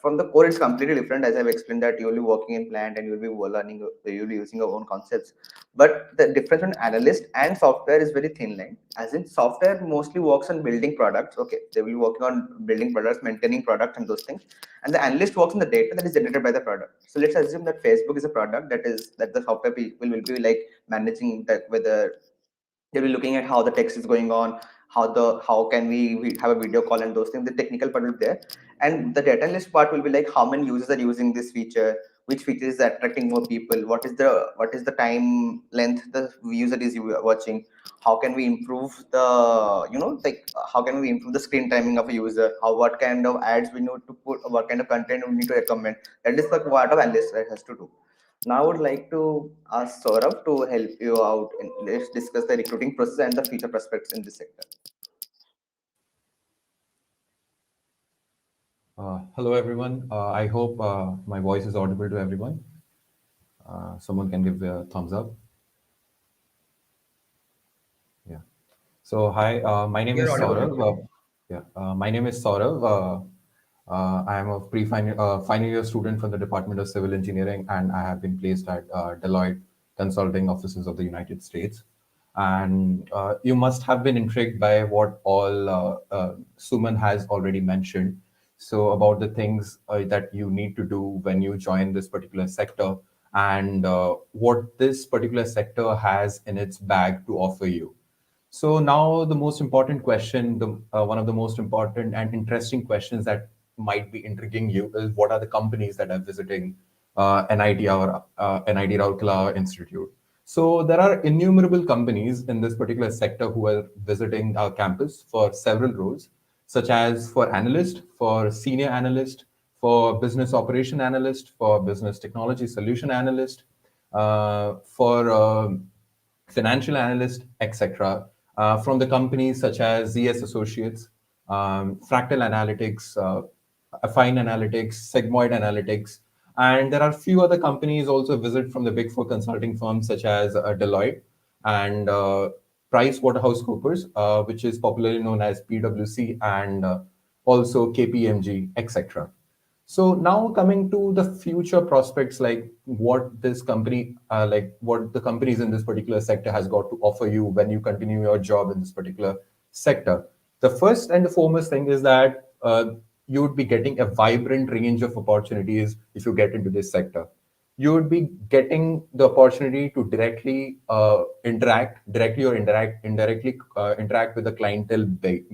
From the core, it's completely different. As I've explained that you'll be working in plant and you'll be learning, you'll be using your own concepts. But the difference between analyst and software is very thin line. As in software mostly works on building products. Okay, they will be working on building products, maintaining products and those things. And the analyst works on the data that is generated by the product. So let's assume that Facebook is a product that the software people will be like managing that, whether they'll be looking at how the text is going on, how can we have a video call and those things. The technical part will be there, and the data analyst part will be like how many users are using this feature, which feature is attracting more people, what is the time length the user is watching, how can we improve the like how can we improve the screen timing of a user, what kind of ads we need to put, what kind of content we need to recommend. That is the part of analyst that has to do. Now I would like to ask Saurabh to help you out and let's discuss the recruiting process and the future prospects in this sector. Hello, everyone. I hope my voice is audible to everyone. Someone can give a thumbs up. Yeah. So, hi, my name You're is audible. Saurav. My name is Saurav. I am a final year student from the Department of Civil Engineering, and I have been placed at Deloitte Consulting Offices of the United States. And you must have been intrigued by what all Suman has already mentioned. So about the things that you need to do when you join this particular sector, and what this particular sector has in its bag to offer you. So now the most important question, one of the most important and interesting questions that might be intriguing you is what are the companies that are visiting NIT Rourkela Institute. So there are innumerable companies in this particular sector who are visiting our campus for several roles, such as for analyst, for senior analyst, for business operation analyst, for business technology solution analyst, for financial analyst, etc., from the companies such as ZS Associates, Fractal Analytics, Affine Analytics, Segmoid Analytics, and there are a few other companies also visit from the big four consulting firms such as Deloitte and PricewaterhouseCoopers, which is popularly known as PwC, and also KPMG, etc. So now coming to the future prospects, like what this company, like what the companies in this particular sector has got to offer you when you continue your job in this particular sector. The first and the foremost thing is that you would be getting a vibrant range of opportunities if you get into this sector. you would be getting the opportunity to directly indirectly interact with the clientele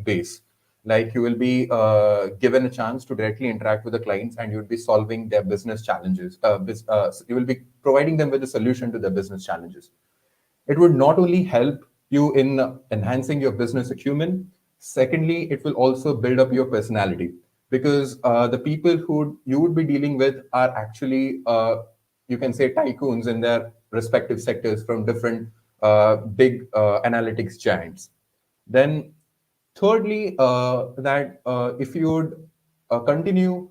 base. Like you will be given a chance to directly interact with the clients, and you will be solving their business challenges. You will be providing them with a solution to their business challenges. It would not only help you in enhancing your business acumen, secondly, it will also build up your personality, because the people who you would be dealing with are actually, you can say, tycoons in their respective sectors from different big analytics giants. Then thirdly, that if you would continue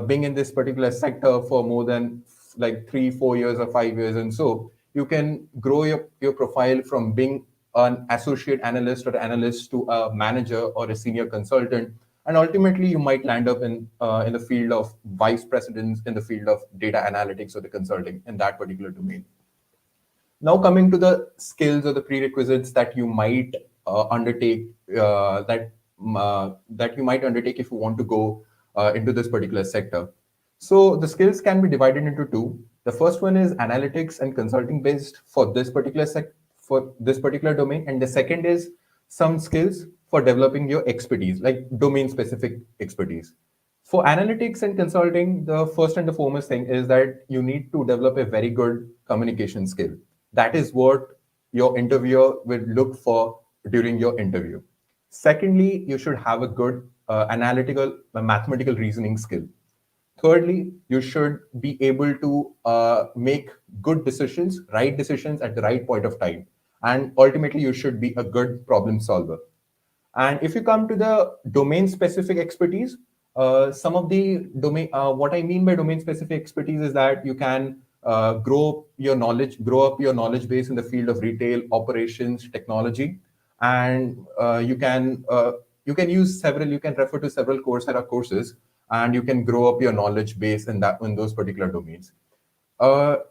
being in this particular sector for more than like 3 4 years or 5 years, and so you can grow your profile from being an associate analyst or analyst to a manager or a senior consultant, and ultimately you might land up in the field of vice presidents in the field of data analytics or the consulting in that particular domain. Now, coming to the skills or the prerequisites that you might undertake, that you might undertake if you want to go into this particular sector. So the skills can be divided into two. The first one is analytics and consulting based for this particular for this particular domain, and the second is some skills for developing your expertise, like domain specific expertise. For analytics and consulting, the first and the foremost thing is that you need to develop a very good communication skill. That is what your interviewer will look for during your interview. Secondly, you should have a good analytical, mathematical reasoning skill. Thirdly, you should be able to make good decisions, right decisions at the right point of time. And ultimately, you should be a good problem solver. And if you come to the domain specific expertise, some of the domain, what I mean by domain specific expertise is that you can grow up your knowledge base in the field of retail, operations, technology, and you can use several, you can refer to several Coursera courses, and you can grow up your knowledge base in those particular domains.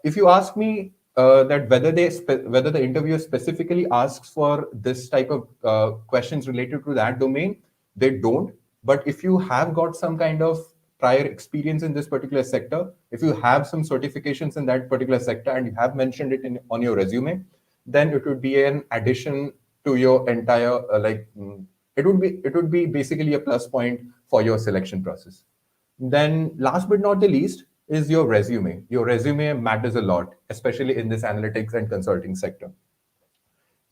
If you ask me that whether the interviewer specifically asks for this type of questions related to that domain, they don't. But if you have got some kind of prior experience in this particular sector, if you have some certifications in that particular sector and you have mentioned it on your resume, then it would be an addition to your entire it would be basically a plus point for your selection process. Then, last but not the least, is your resume. Your resume matters a lot, especially in this analytics and consulting sector.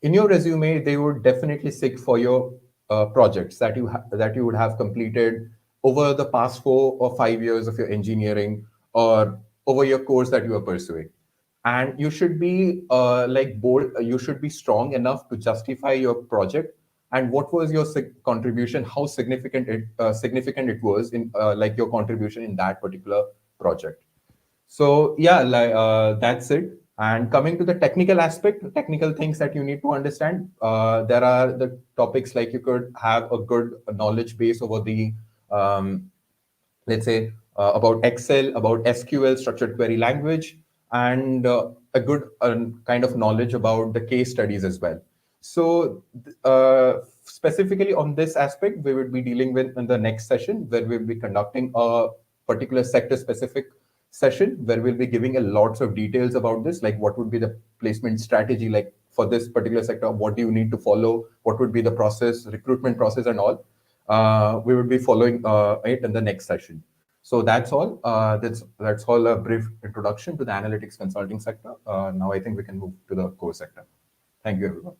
In your resume, they would definitely seek for your projects that that you would have completed over the past 4 or 5 years of your engineering, or over your course that you are pursuing. And you should be bold. You should be strong enough to justify your project and what was your contribution, how significant it was in like your contribution in that particular project. So yeah, that's it. And coming to the technical aspect, technical things that you need to understand, there are the topics like you could have a good knowledge base over the let's say about Excel, about SQL, structured query language, and a good kind of knowledge about the case studies as well. So specifically on this aspect, we will be dealing with in the next session, where we'll be conducting a particular sector specific session where we'll be giving a lots of details about this, like what would be the placement strategy, like for this particular sector, what do you need to follow, what would be the process, recruitment process and all. We will be following it in the next session. So that's all. That's all a brief introduction to the analytics consulting sector. Now I think we can move to the core sector. Thank you, everyone.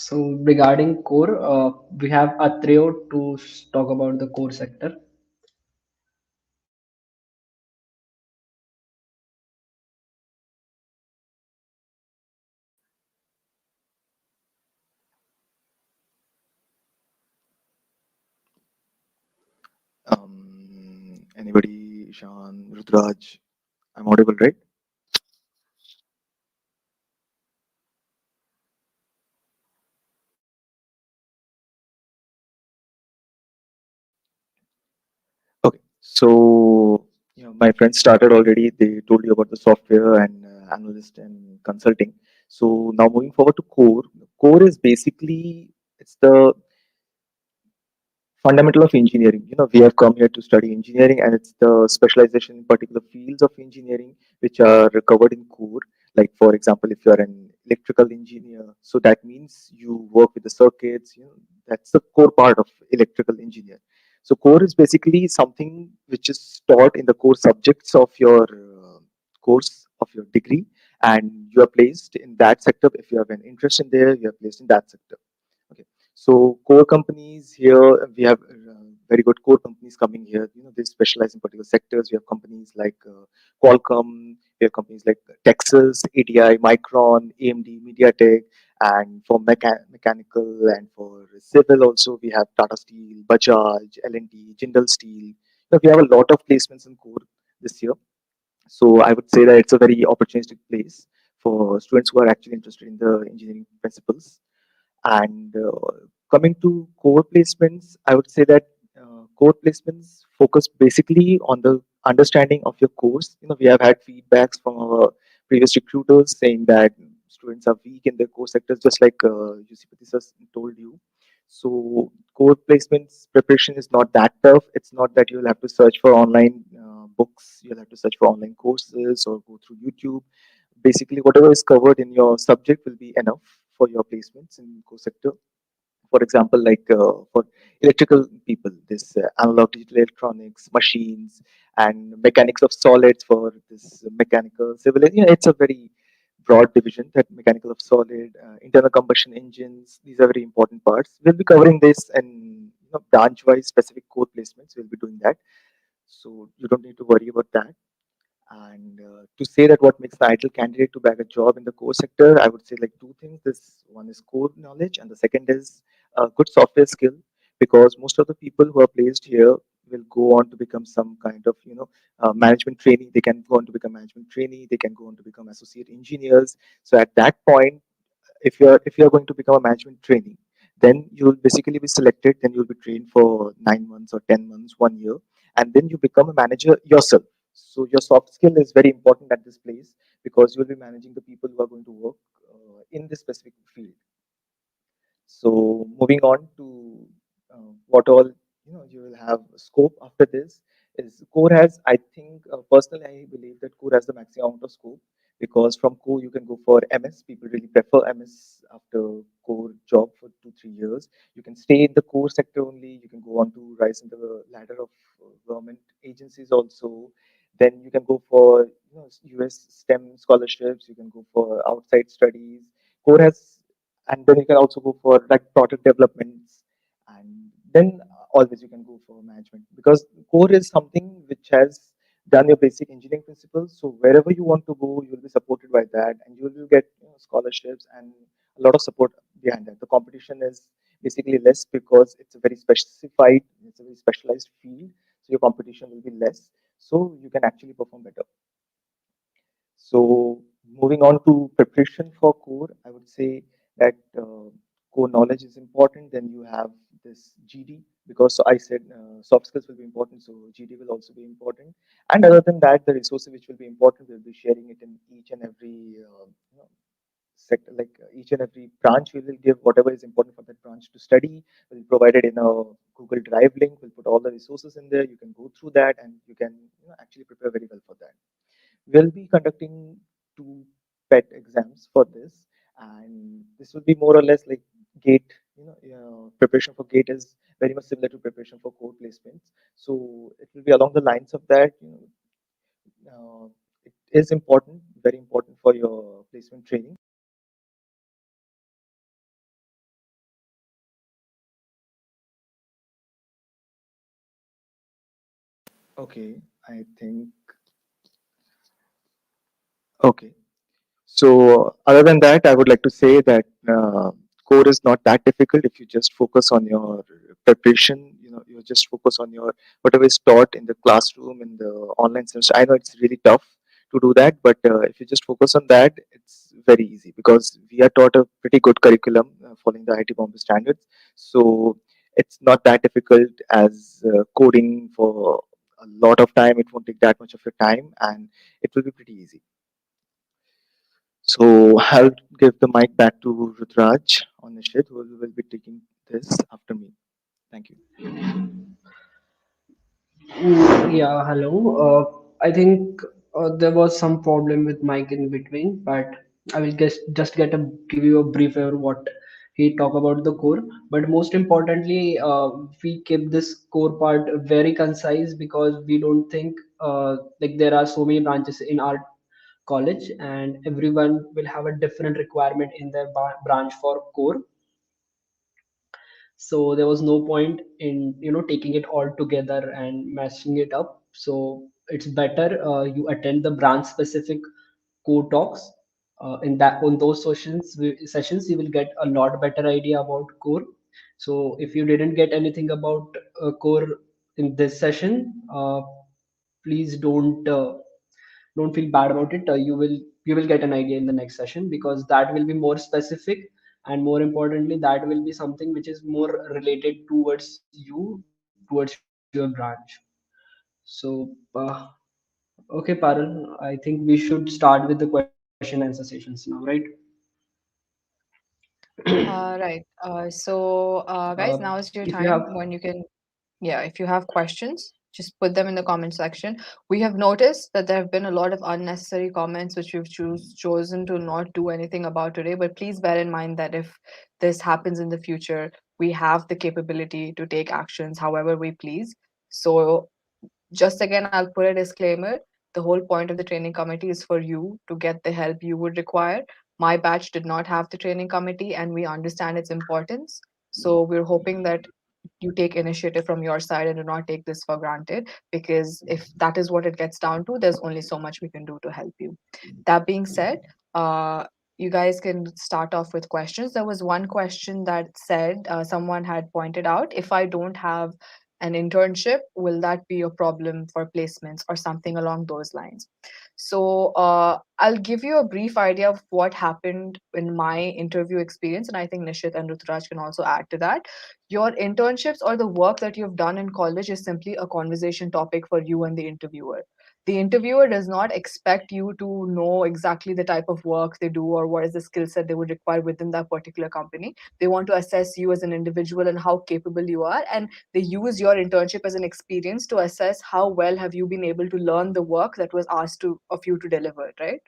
So regarding core, we have Atreo to talk about the core sector. Anybody, Ishan, Rudraj? I'm audible, right? Okay, so my friends started already. They told you about the software and analyst and consulting. So now moving forward to core. Core is basically It's the fundamental of engineering. We have come here to study engineering, and it's the specialization in particular fields of engineering which are covered in core. Like, for example, if you are an electrical engineer, so that means you work with the circuits. That's the core part of electrical engineer. So core is basically something which is taught in the core subjects of your course of your degree, and you are placed in that sector. If you have an interest in there, you are placed in that sector. Okay. So core companies here, we have very good core companies coming here. They specialize in particular sectors. We have companies like Qualcomm. We have companies like Texas, ADI, Micron, AMD, MediaTek, and for mechanical and for civil also we have Tata Steel, Bajaj, L&T, Jindal Steel. We have a lot of placements in core this year. So I would say that it's a very opportunistic place for students who are actually interested in the engineering principles. And coming to core placements, I would say that core placements focus basically on the understanding of your course. We have had feedbacks from our previous recruiters saying that students are weak in their core sectors, just like UCPT sir told you. So core placements preparation is not that tough. It's not that you'll have to search for online books. You'll have to search for online courses or go through YouTube. Basically, whatever is covered in your subject will be enough for your placements in core sector. For example, like for electrical people, this analog digital electronics, machines, and mechanics of solids for this mechanical civil. It's a very broad division, that mechanical of solid, internal combustion engines. These are very important parts. We'll be covering this and branch-wise specific core placements. We'll be doing that, so you don't need to worry about that. And to say that what makes the ideal candidate to bag a job in the core sector, I would say like two things. This one is core knowledge, and the second is a good software skill. Because most of the people who are placed here will go on to become some kind of management trainee. They can go on to become management trainee. They can go on to become associate engineers. So at that point, if you're going to become a management trainee, then you'll basically be selected. Then you'll be trained for 9 months or 10 months, 1 year, and then you become a manager yourself. So your soft skill is very important at this place because you will be managing the people who are going to work in this specific field. So moving on to what all you will have scope after this is core has, I think personally I believe that core has the maximum amount of scope, because from core you can go for MS. People really prefer MS after core job for 2-3 years. You can stay in the core sector only. You can go on to rise in the ladder of government agencies also. Then you can go for US STEM scholarships. You can go for outside studies. Core has, and then you can also go for like product developments, and then always you can go for management, because core is something which has done your basic engineering principles. So wherever you want to go, you will be supported by that, and you will get scholarships and a lot of support behind that. The competition is basically less because it's a very specified, it's a very specialized field, so your competition will be less, so you can actually perform better. So moving on to preparation for core, I would say that core knowledge is important. Then you have this GD, because so I said soft skills will be important, so GD will also be important. And other than that, the resources which will be important, we'll be sharing it in each and every sector, like each and every branch. We will give whatever is important for that branch to study. We'll provide it in a Google Drive link. We'll put all the resources in there. You can go through that, and you can actually prepare very well for that. We'll be conducting 2 PET exams for this, and this will be more or less like gate. Preparation for gate is very much similar to preparation for core placements. So it will be along the lines of that. It is important, very important for your placement training. Okay, I think. Okay. So other than that, I would like to say that core is not that difficult if you just focus on your preparation. You just focus on your whatever is taught in the classroom in the online semester. I know it's really tough to do that, but if you just focus on that, it's very easy because we are taught a pretty good curriculum following the IT Bombay standards. So it's not that difficult as coding for a lot of time. It won't take that much of your time, and it will be pretty easy. So I'll give the mic back to Rudraj or Nishit, who will be taking this after me. Thank you. Yeah, hello. I think there was some problem with mic in between, but I will just get a give you a brief over what he talk about the core. But most importantly, we keep this core part very concise because we don't think like there are so many branches in our college, and everyone will have a different requirement in their branch for core. So there was no point in taking it all together and mashing it up. So it's better you attend the branch specific core talks. In that on those sessions you will get a lot better idea about core. So if you didn't get anything about core in this session, please don't feel bad about it. You will get an idea in the next session, because that will be more specific, and more importantly that will be something which is more related towards you, towards your branch. So okay, Parul, I think we should start with the question answer sessions now, right? Right. Guys, now is If your you have time when you can, yeah, if you have questions, just put them in the comment section. We have noticed that there have been a lot of unnecessary comments which we've chosen to not do anything about today. But please bear in mind that if this happens in the future, we have the capability to take actions however we please. So just again, I'll put a disclaimer. The whole point of the training committee is for you to get the help you would require. My batch did not have the training committee, and we understand its importance. So we're hoping that you take initiative from your side and do not take this for granted, because if that is what it gets down to, there's only so much we can do to help you. That being said, you guys can start off with questions. There was one question that said, someone had pointed out, if I don't have an internship, will that be a problem for placements or something along those lines? So I'll give you a brief idea of what happened in my interview experience, and I think Nishit and Ruturaj can also add to that. Your internships or the work that you've done in college is simply a conversation topic for you and the interviewer. The interviewer does not expect you to know exactly the type of work they do or what is the skill set they would require within that particular company. They want to assess you as an individual and how capable you are, and they use your internship as an experience to assess how well have you been able to learn the work that was asked of you to deliver, right?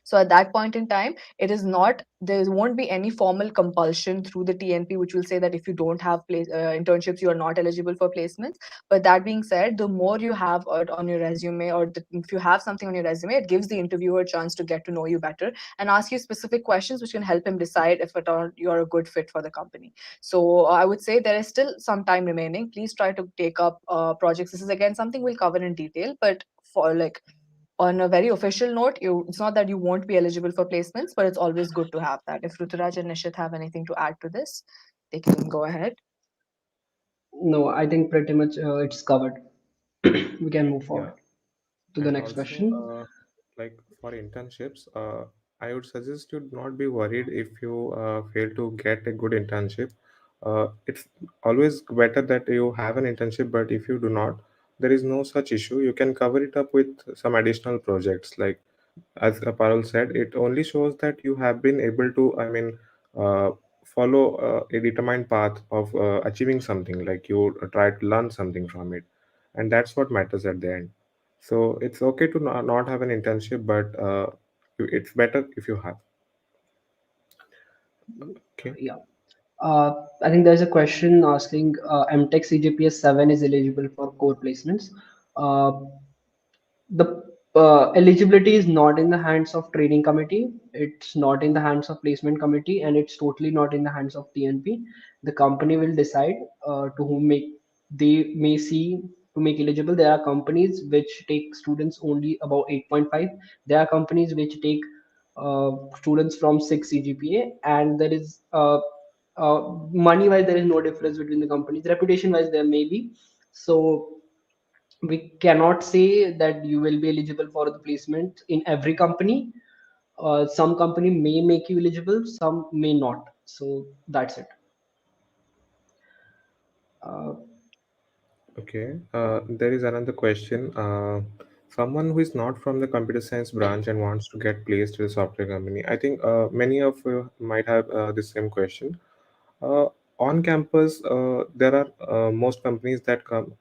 So at that point in time, it is not, there won't be any formal compulsion through the TNP which will say that if you don't have internships, you are not eligible for placements. But that being said, the more you have on your resume, or if you have something on your resume, it gives the interviewer a chance to get to know you better and ask you specific questions which can help him decide if at all you're a good fit for the company. So I would say there is still some time remaining. Please try to take up projects. This is again something we'll cover in detail, but for like on a very official note, it's not that you won't be eligible for placements, but it's always good to have that. If Ruturaj and Nishit have anything to add to this, they can go ahead. No, I think pretty much it's covered. We can move Yeah. forward to the And next also, question. like for internships, I would suggest you not be worried if you fail to get a good internship. It's always better that you have an internship, but if you do not, there is no such issue. You can cover it up with some additional projects. Like as Parul said, it only shows that you have been able to, uh, follow a determined path of achieving something. Like you try to learn something from it, and that's what matters at the end. So it's okay to not have an internship, but it's better if you have. Okay. Yeah. I think there's a question asking MTech CGPA 7 is eligible for core placements. Uh, the eligibility is not in the hands of training committee, it's not in the hands of placement committee, and it's totally not in the hands of TNP. The company will decide to whom they may see to make eligible. There are companies which take students only about 8.5. There are companies which take students from 6 CGPA, and there is money wise there is no difference between the companies. Reputation wise there may be. So we cannot say that you will be eligible for the placement in every company. Some company may make you eligible, some may not. So that's it. uh, Okay. There is another question. someone who is not from the computer science branch and wants to get placed in a software company, I think many of you might have the same question. uh, on campus, there are most companies that come.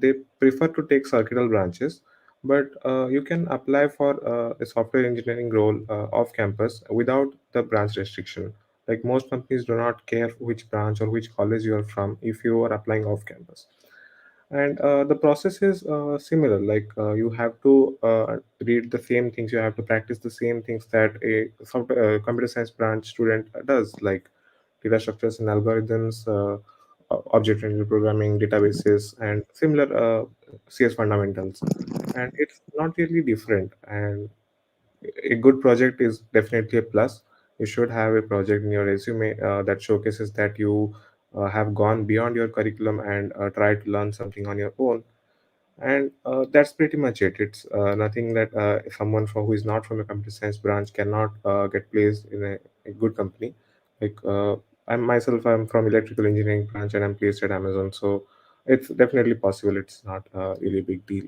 They prefer to take circular branches, but you can apply for a software engineering role off campus without the branch restriction. Like most companies do not care which branch or which college you are from if you are applying off campus. And the process is similar. Like you have to read the same things, you have to practice the same things that a software computer science branch student does, like data structures and algorithms, object-oriented programming, databases, and similar CS fundamentals. And it's not really different. And a good project is definitely a plus. You should have a project in your resume that showcases that you have gone beyond your curriculum and try to learn something on your own. And that's pretty much it. It's nothing that someone who is not from a computer science branch cannot get placed in a good company. Like I'm from electrical engineering branch and I'm placed at Amazon, so it's definitely possible. It's not a really big deal.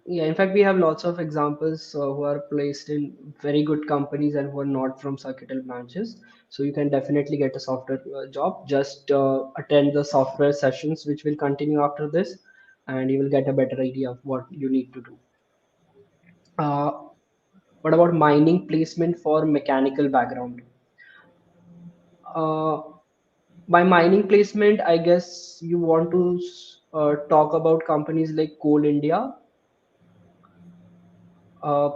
Yeah, in fact, we have lots of examples who are placed in very good companies and who are not from circuital branches. So you can definitely get a software job. Just attend the software sessions, which will continue after this, and you will get a better idea of what you need to do. Uh, what about mining placement for mechanical background? Uh, by mining placement, I guess you want to talk about companies like Coal India. Uh,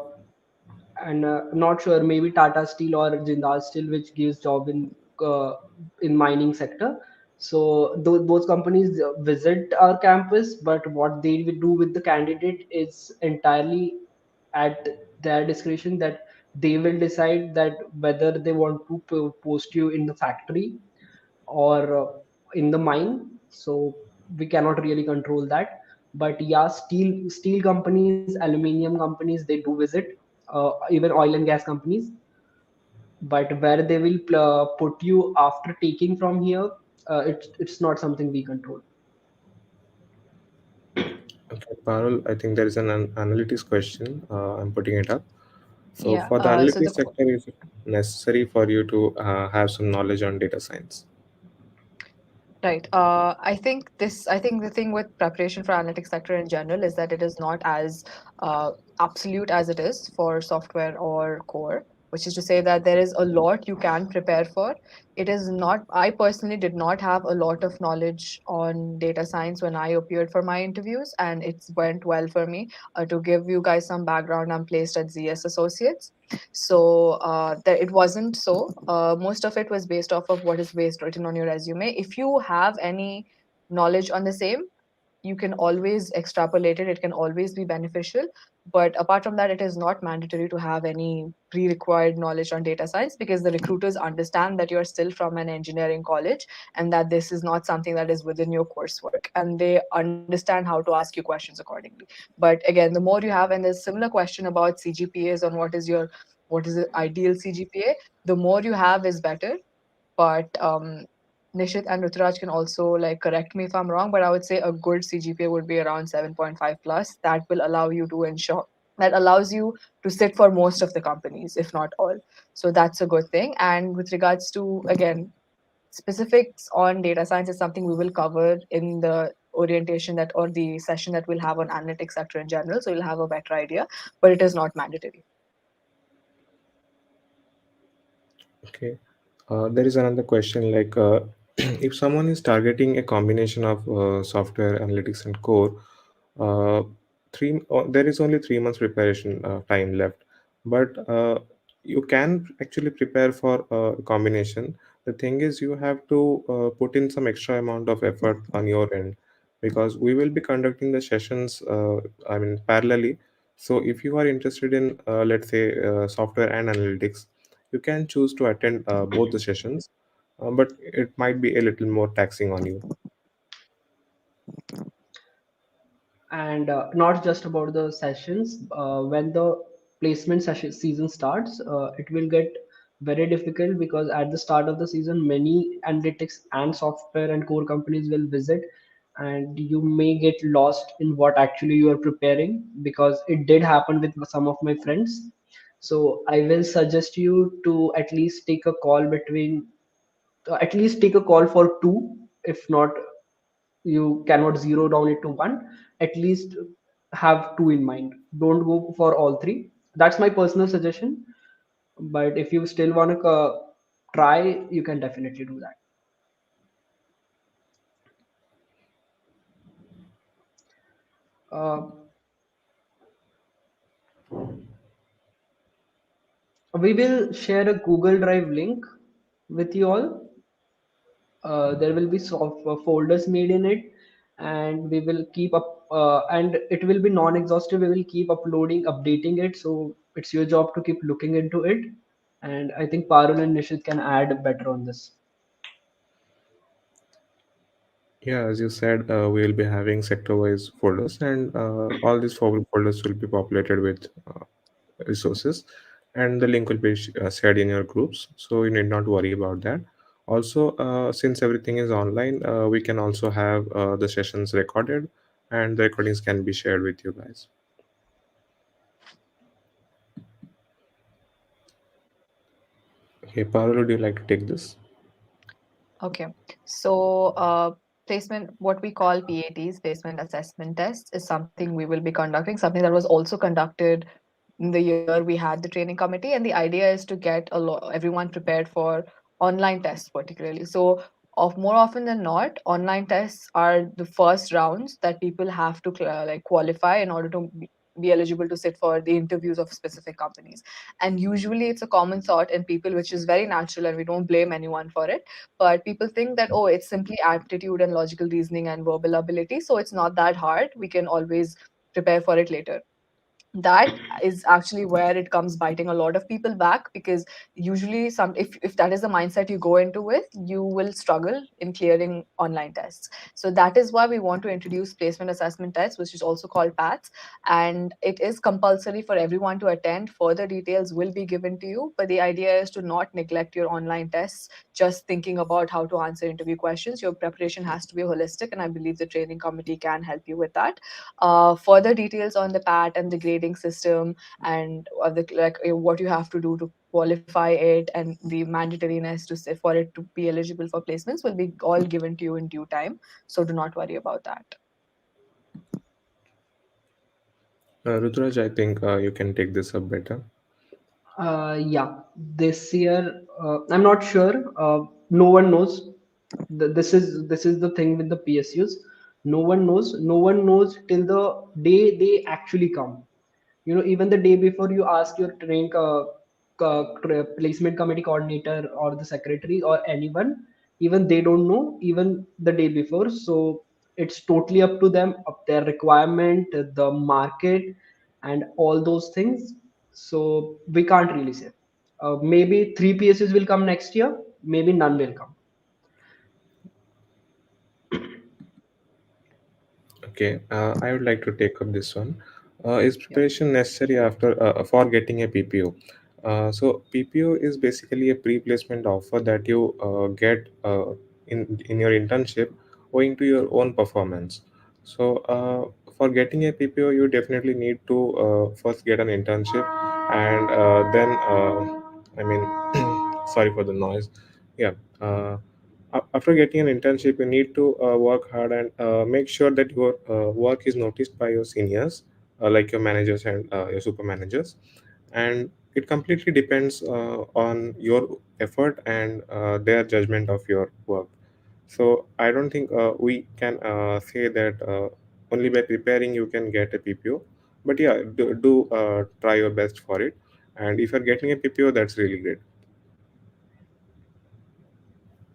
and I'm not sure, maybe Tata Steel or Jindal Steel, which gives job in mining sector. So those companies visit our campus, but what they will do with the candidate is entirely at their discretion. That they will decide that whether they want to post you in the factory or in the mine. So we cannot really control that. But yeah, steel companies, aluminum companies, they do visit, even oil and gas companies. But where they will put you after taking from here, it's not something we control. Okay, Parul, I think there is an analytics question. I'm putting it up. So Yeah. for the So the analytics sector, is it necessary for you to have some knowledge on data science? Right. I think the thing with preparation for analytics sector in general is that it is not as absolute as it is for software or core, which is to say that there is a lot you can prepare for. It is not, I personally did not have a lot of knowledge on data science when I appeared for my interviews, and it went well for me. To give you guys some background, I'm placed at ZS Associates. So it wasn't so. Most of it was based off of what is based written on your resume. If you have any knowledge on the same, you can always extrapolate it. It can always be beneficial. But apart from that, it is not mandatory to have any pre-required knowledge on data science, because the recruiters understand that you're still from an engineering college and that this is not something that is within your coursework, and they understand how to ask you questions accordingly. But again, the more you have, and there's similar question about CGPAs on what is the ideal CGPA, the more you have is better. But Nishit and Ruturaj can also like correct me if I'm wrong, but I would say a good CGPA would be around 7.5 plus. That will allow you to ensure, that allows you to sit for most of the companies, if not all. So that's a good thing. And with regards to, again, specifics on data science is something we will cover in the orientation that, or the session that we'll have on analytics sector in general. So you'll have a better idea, but it is not mandatory. Okay. There is another question like if someone is targeting a combination of software analytics and core, uh, there is only 3 months preparation time left, but you can actually prepare for a combination. The thing is, you have to put in some extra amount of effort on your end, because we will be conducting the sessions, I mean, parallelly. So if you are interested in, let's say, software and analytics, you can choose to attend both the sessions, but it might be a little more taxing on you. And not just about the sessions, when the placement session season starts, it will get very difficult, because at the start of the season many analytics and software and core companies will visit, and you may get lost in what actually you are preparing, because it did happen with some of my friends. So I will suggest you to at least take a call between at least take a call for two. If not, you cannot zero down it to one. At least have two in mind. Don't go for all three. That's my personal suggestion. But if you still want to try, you can definitely do that. uh, we will share a Google Drive link with you all. There will be folders made in it, and we will keep up and it will be non-exhaustive. We will keep uploading, updating it, so it's your job to keep looking into it. And I think Parul and Nishit can add better on this. Yeah, as you said, we will be having sector-wise folders, and all these folders will be populated with resources, and the link will be shared in your groups, so you need not worry about that. Also, since everything is online, we can also have the sessions recorded, and the recordings can be shared with you guys. Okay, Parul, would you like to take this? Okay. So, placement, what we call PATs, placement assessment tests, is something we will be conducting, something that was also conducted in the year we had the training committee. And the idea is to get everyone prepared for online tests, particularly. So, of more often than not, online tests are the first rounds that people have to like qualify in order to be eligible to sit for the interviews of specific companies. And usually, it's a common thought in people, which is very natural, and we don't blame anyone for it, but people think that, oh, it's simply aptitude and logical reasoning and verbal ability, so it's not that hard, we can always prepare for it later. That is actually where it comes biting a lot of people back, because usually if that is the mindset you go into with, you will struggle in clearing online tests. So that is why we want to introduce placement assessment tests, which is also called PATs, and it is compulsory for everyone to attend. Further details will be given to you, but the idea is to not neglect your online tests just thinking about how to answer interview questions. Your preparation has to be holistic, and I believe the training committee can help you with that. Further details on the PAT and the grading system, and what you have to do to qualify it, and the mandatoriness to say for it to be eligible for placements, will be all given to you in due time. So do not worry about that. Ruturaj, I think you can take this up better. Yeah, this year I'm not sure. No one knows. This is the thing with the PSUs. No one knows. No one knows till the day they actually come. Even the day before, you ask your placement committee coordinator or the secretary or anyone, even they don't know even the day before. So it's totally up to them, up their requirement, the market, and all those things. So we can't really say. Maybe three PSUs will come next year, maybe none will come. Okay, I would like to take up this one. Is Yeah. preparation necessary after for getting a PPO? So PPO is basically a pre-placement offer that you get in your internship, owing to your own performance. So for getting a PPO, you definitely need to first get an internship, and then I mean, sorry for the noise. Yeah. Uh, After getting an internship, you need to work hard and make sure that your work is noticed by your seniors, like your managers and your super managers. And it completely depends on your effort and their judgment of your work. So I don't think we can say that only by preparing you can get a PPO. But yeah, do try your best for it. And if you're getting a PPO, that's really great.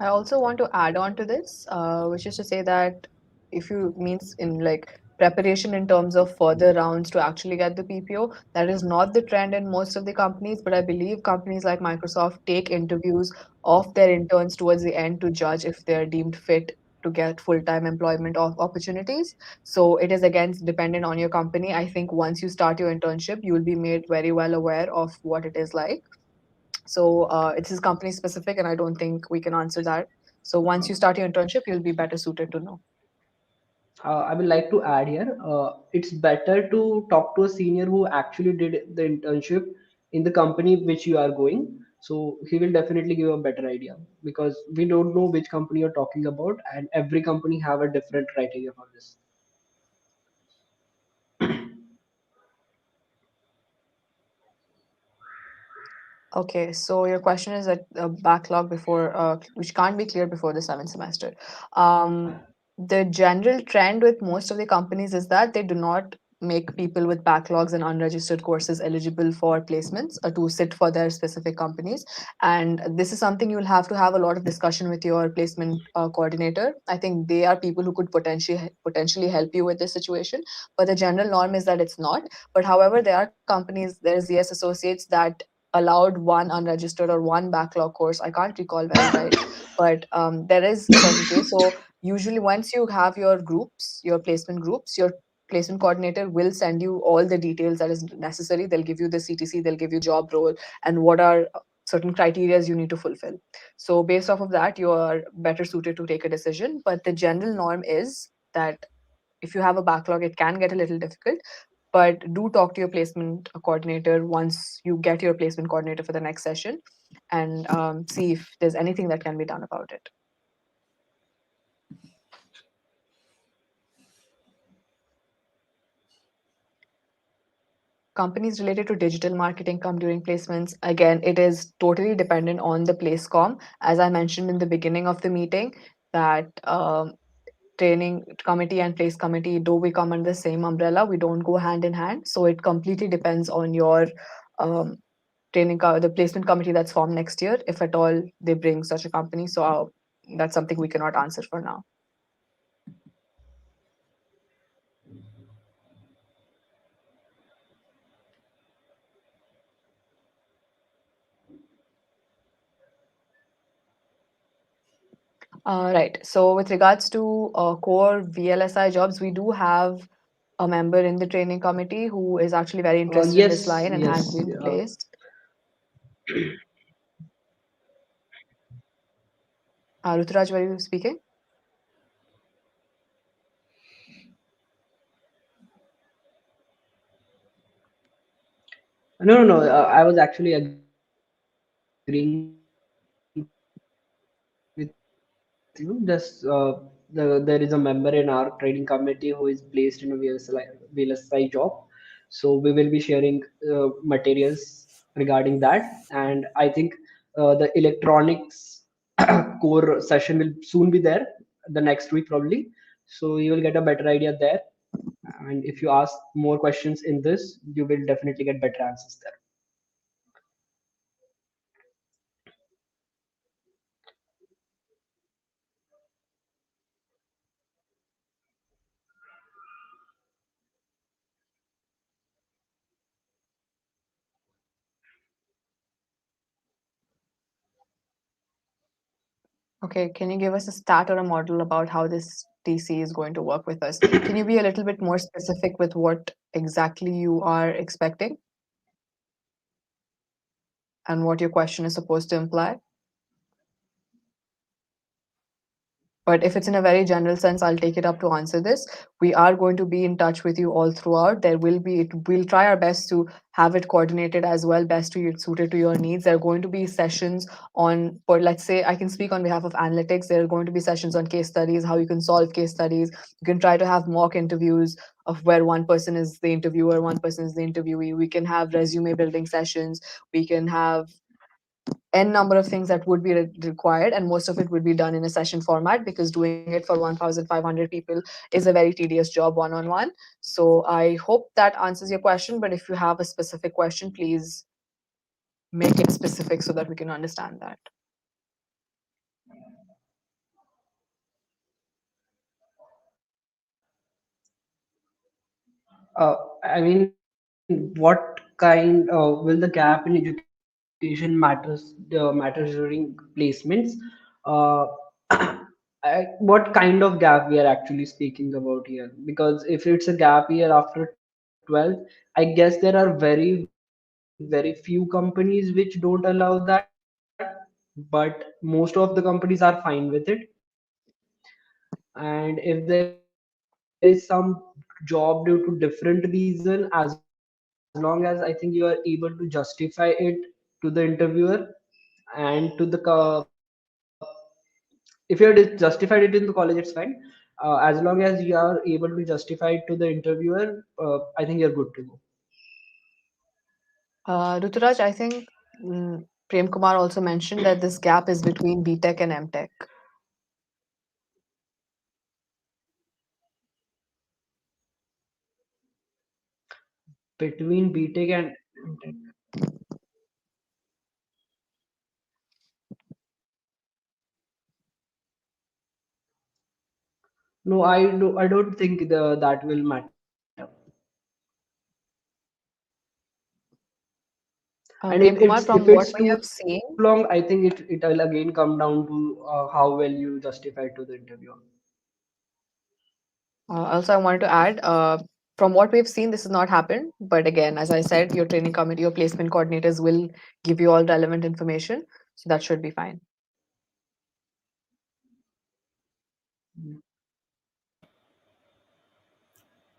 I also want to add on to this, which is to say that if you means in like preparation in terms of further rounds to actually get the PPO, that is not the trend in most of the companies. But I believe companies like Microsoft take interviews of their interns towards the end to judge if they're deemed fit to get full-time employment opportunities. So it is again dependent on your company. I think once you start your internship, you will be made very well aware of what it is like. So it is company specific, and I don't think we can answer that. So once you start your internship, you'll be better suited to know. I would like to add here, it's better to talk to a senior who actually did the internship in the company which you are going. So he will definitely give a better idea, because we don't know which company you're talking about, and every company have a different criteria for this. Okay, so your question is that a backlog before, which can't be cleared before the seventh semester. The general trend with most of the companies is that they do not make people with backlogs and unregistered courses eligible for placements to sit for their specific companies. And this is something you'll have to have a lot of discussion with your placement coordinator. I think they are people who could potentially help you with this situation. But the general norm is that it's not. But however, there are companies, there's yes associates that allowed one unregistered or one backlog course. I can't recall very right, but there is a certain case. So usually, once you have your groups, your placement groups, your placement coordinator will send you all the details that is necessary. They'll give you the CTC, they'll give you job role, and what are certain criterias you need to fulfill. So based off of that, you are better suited to take a decision. But the general norm is that if you have a backlog, it can get a little difficult, but do talk to your placement coordinator once you get your placement coordinator for the next session, and see if there's anything that can be done about it. Companies related to digital marketing come during placements. Again, it is totally dependent on the placecom. As I mentioned in the beginning of the meeting, that training committee and place committee, though we come under the same umbrella, we don't go hand in hand. So it completely depends on your um, the placement committee that's formed next year, if at all they bring such a company. So that's something we cannot answer for now. Right. So with regards to core VLSI jobs, we do have a member in the training committee who is actually very interested in this Yes, line and has yes. been placed. Ruturaj, were you speaking? No, no, no. I was actually agreeing with you. Just there is a member in our training committee who is placed in a VLSI job. So we will be sharing materials regarding that. And I think the electronics core session will soon be there, the next week probably. So you will get a better idea there. And if you ask more questions in this, you will definitely get better answers there. Okay, can you give us a stat or a model about how this TC is going to work with us? Can you be a little bit more specific with what exactly you are expecting and what your question is supposed to imply? But if it's in a very general sense, I'll take it up to answer this. We are going to be in touch with you all throughout. There will be, we'll try our best to have it coordinated as well, best to suited to your needs. There are going to be sessions on, for let's say, I can speak on behalf of analytics. There are going to be sessions on case studies, how you can solve case studies. You can try to have mock interviews of where one person is the interviewer, one person is the interviewee. We can have resume building sessions. We can have n number of things that would be required, and most of it would be done in a session format, because doing it for 1500 people is a very tedious job one on one. So I hope that answers your question, but if you have a specific question, please make it specific so that we can understand that. I mean, what kind will the gap in education matters during placements? Uh, what kind of gap we are actually speaking about here? Because if it's a gap year after 12th, I guess there are very few companies which don't allow that, but most of the companies are fine with it. And if there is a gap year after 12th, is some job due to different reason, as long as I think you are able to justify it to the interviewer and to the if you have justified it in the college, it's fine. As long as you are able to justify it to the interviewer, I think you're good to go. Ruturaj, I think Prem Kumar also mentioned that this gap is between BTech and MTech. Between BTech and no, I don't think that will matter. And Prem Kumar, if from it's what too we have long, I seen, think it will again come down to how well you justify to the interviewer. also I wanted to add, from what we've seen, this has not happened. But again, as I said, your training committee, your placement coordinators will give you all relevant information, so that should be fine.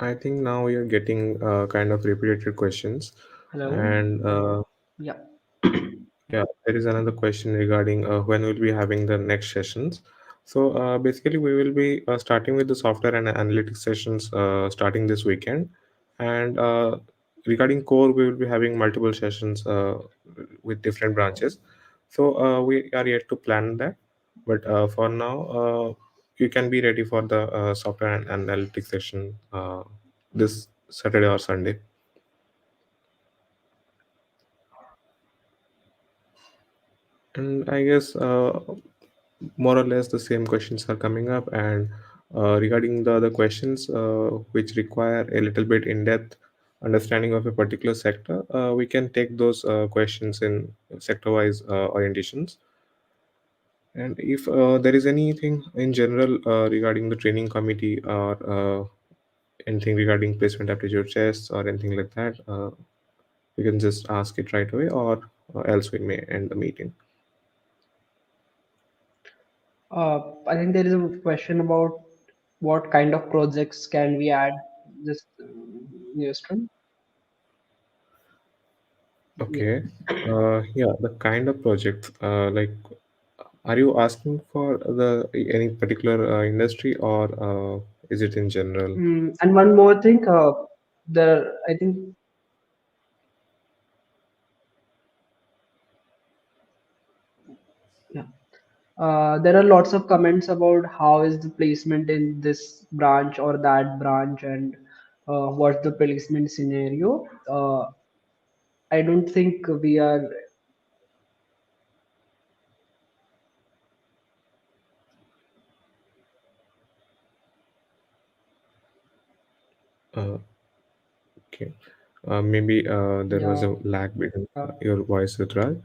I think now you're getting kind of repeated questions, Hello. and Yeah. yeah, there is another question regarding when we'll be having the next sessions. So basically, we will be starting with the software and analytics sessions starting this weekend, and regarding core, we will be having multiple sessions with different branches. So we are yet to plan that, but for now, you can be ready for the software and analytics session this Saturday or Sunday. And I guess more or less the same questions are coming up. And regarding the other questions which require a little bit in-depth understanding of a particular sector, we can take those questions in sector-wise orientations. And if there is anything in general regarding the training committee or anything regarding placement aptitude tests or anything like that, you can just ask it right away, or else we may end the meeting. I think there is a question about what kind of projects can we add this newsroom. Yeah. Okay. Yeah, the kind of project, like, are you asking for the any particular industry, or is it in general? And one more thing, I think yeah. There are lots of comments about how is the placement in this branch or that branch, and what's the placement scenario. I don't think we are. Uh, okay. Maybe there was a Yeah. lag between your voice, Rudraj.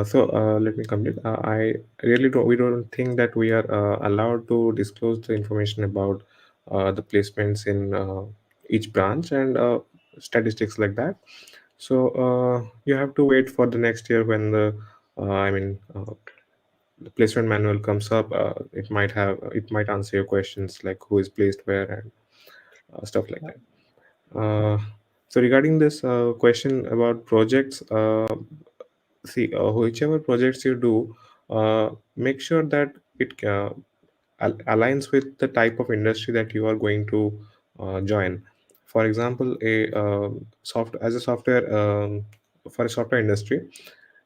So let me complete. I really don't. We don't think that we are allowed to disclose the information about the placements in each branch and statistics like that. So you have to wait for the next year when the placement manual comes up. It might answer your questions like who is placed where and stuff like that. Uh, so regarding this question about projects, see, whichever projects you do, make sure that it aligns with the type of industry that you are going to join. For example, as a software, for a software industry,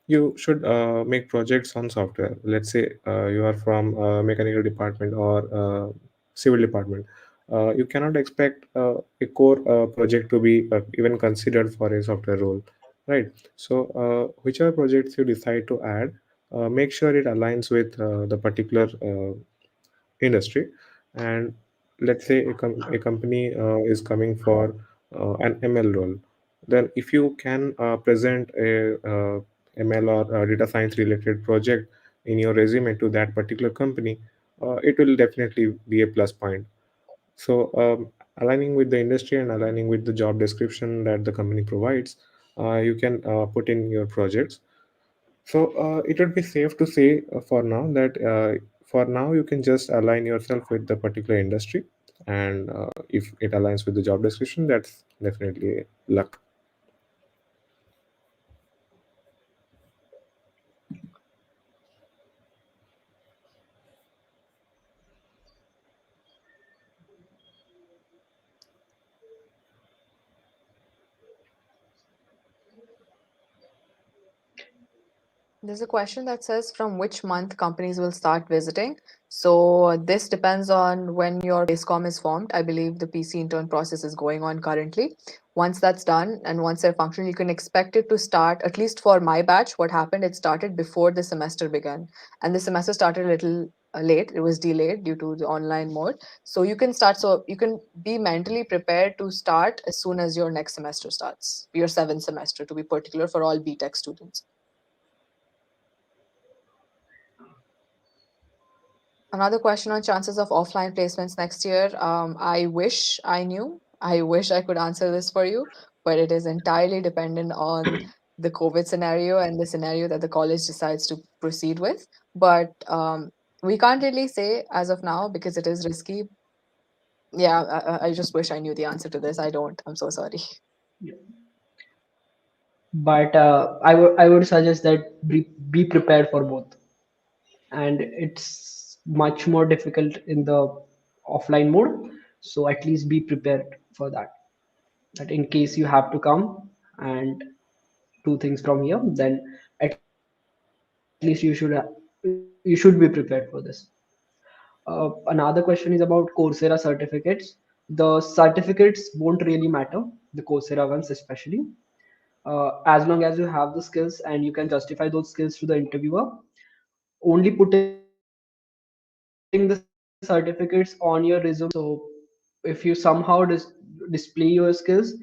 you should make projects on software. Let's say you are from mechanical department or civil department. You cannot expect a core project to be even considered for a software role, right? So whichever projects you decide to add, make sure it aligns with the particular industry. And let's say a company is coming for an ML role, then if you can present a ML or data science related project in your resume to that particular company, it will definitely be a plus point. So aligning with the industry and aligning with the job description that the company provides, you can put in your projects. So it would be safe to say for now that for now you can just align yourself with the particular industry, and if it aligns with the job description, that's definitely luck. There's a question that says from which month companies will start visiting. So this depends on when your BASECOM is formed. I believe the PC intern process is going on currently. Once that's done and once they're functional, you can expect it to start, at least for my batch. What happened, it started before the semester began. And the semester started a little late. It was delayed due to the online mode. So you can start, so you can be mentally prepared to start as soon as your next semester starts, your seventh semester to be particular for all BTech students. Another question on chances of offline placements next year. I wish I knew. I wish I could answer this for you, but it is entirely dependent on the COVID scenario and the scenario that the college decides to proceed with. But we can't really say as of now because it is risky. Yeah, I just wish I knew the answer to this. I don't. I'm so sorry. But I would suggest that be prepared for both, and it's much more difficult in the offline mode. So at least be prepared for that. That in case you have to come and do things from here, then at least you should be prepared for this. Another question is about Coursera certificates. The certificates won't really matter, the Coursera ones especially, as long as you have the skills and you can justify those skills to the interviewer. Only putting the certificates on your resume is not enough. So if you somehow display your skills,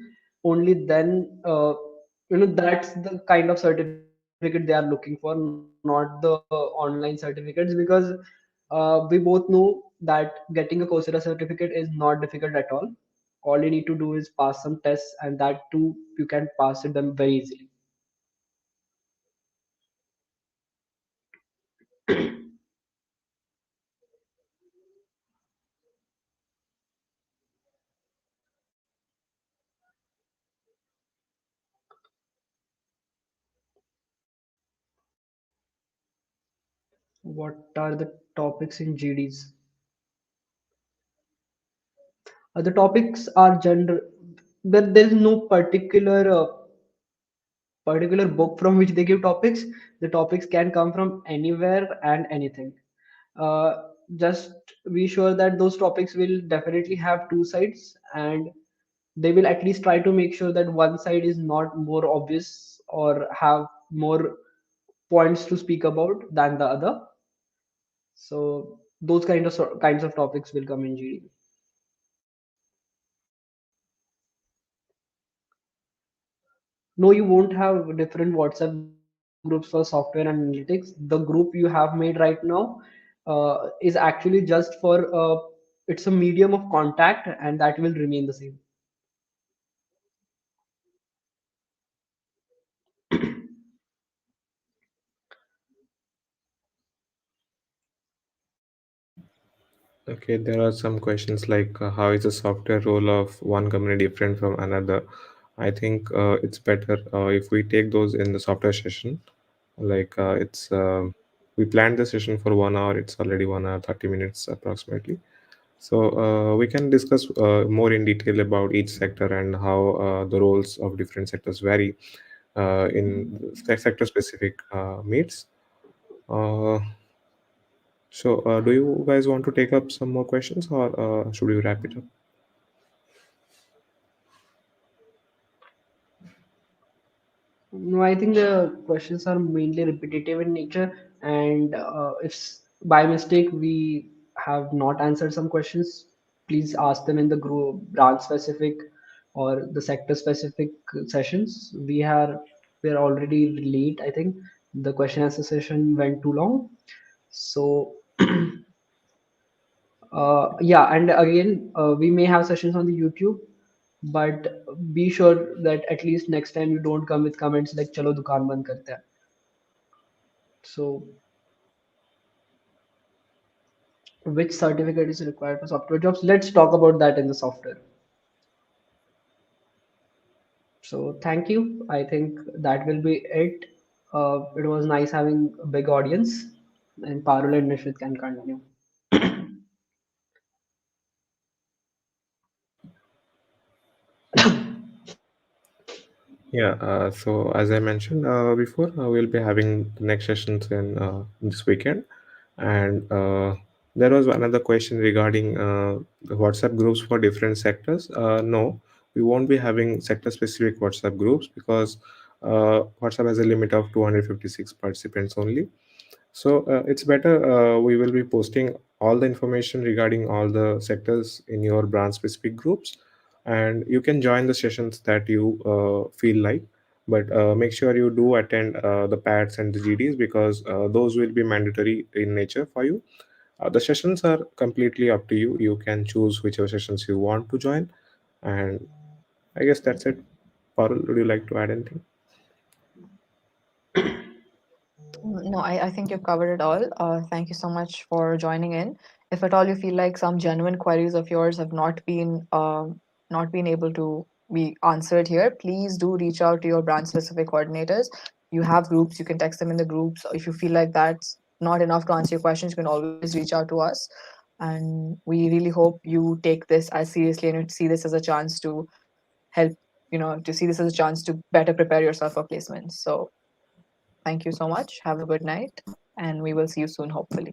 only then that's the kind of certificate they are looking for, not the online certificates, because we both know that getting a Coursera certificate is not difficult at all. All you need to do is pass some tests, and that too you can pass it them very easily. What are the topics in GDs? The topics are general. There's no particular book from which they give topics. The topics can come from anywhere and anything. Just be sure that those topics will definitely have two sides, and they will at least try to make sure that one side is not more obvious or have more points to speak about than the other. So those kinds of topics will come in GD. No, you won't have different WhatsApp groups for software and analytics. The group you have made right now is actually just for it's a medium of contact, and that will remain the same. Okay, there are some questions like how is the software role of one company different from another? I think it's better if we take those in the software session. Like we planned the session for 1 hour. It's already 1 hour 30 minutes approximately. So we can discuss more in detail about each sector and how the roles of different sectors vary in sector specific meets. Uh, so do you guys want to take up some more questions or should we wrap it up? No, I think the questions are mainly repetitive in nature, and if by mistake we have not answered some questions, please ask them in the group branch specific or the sector specific sessions. We are already late. I think the question answer session went too long. So yeah, and again, we may have sessions on the YouTube, but be sure that at least next time you don't come with comments like "Chalo dukaan band karte hain." So Which certificate is required for software jobs? Let's talk about that in the software. So thank you. I think that will be it. It was nice having a big audience, and Parul and Nishit can continue. Yeah, so as I mentioned before, we'll be having the next sessions in this weekend. And there was another question regarding the WhatsApp groups for different sectors. No, we won't be having sector-specific WhatsApp groups because WhatsApp has a limit of 256 participants only. So it's better we will be posting all the information regarding all the sectors in your brand specific groups, and you can join the sessions that you feel like. But make sure you do attend the PATs and the GDs because those will be mandatory in nature for you. The sessions are completely up to you. You can choose whichever sessions you want to join, and I guess that's it. Parul, would you like to add anything? No, I think you've covered it all. Thank you so much for joining in. If at all you feel like some genuine queries of yours have not been able to be answered here, please do reach out to your brand specific coordinators. You have groups, you can text them in the groups. If you feel like that's not enough to answer your questions, you can always reach out to us. And we really hope you take this as seriously and you see this as a chance to help, to see this as a chance to better prepare yourself for placements. So thank you so much. Have a good night, and we will see you soon, hopefully.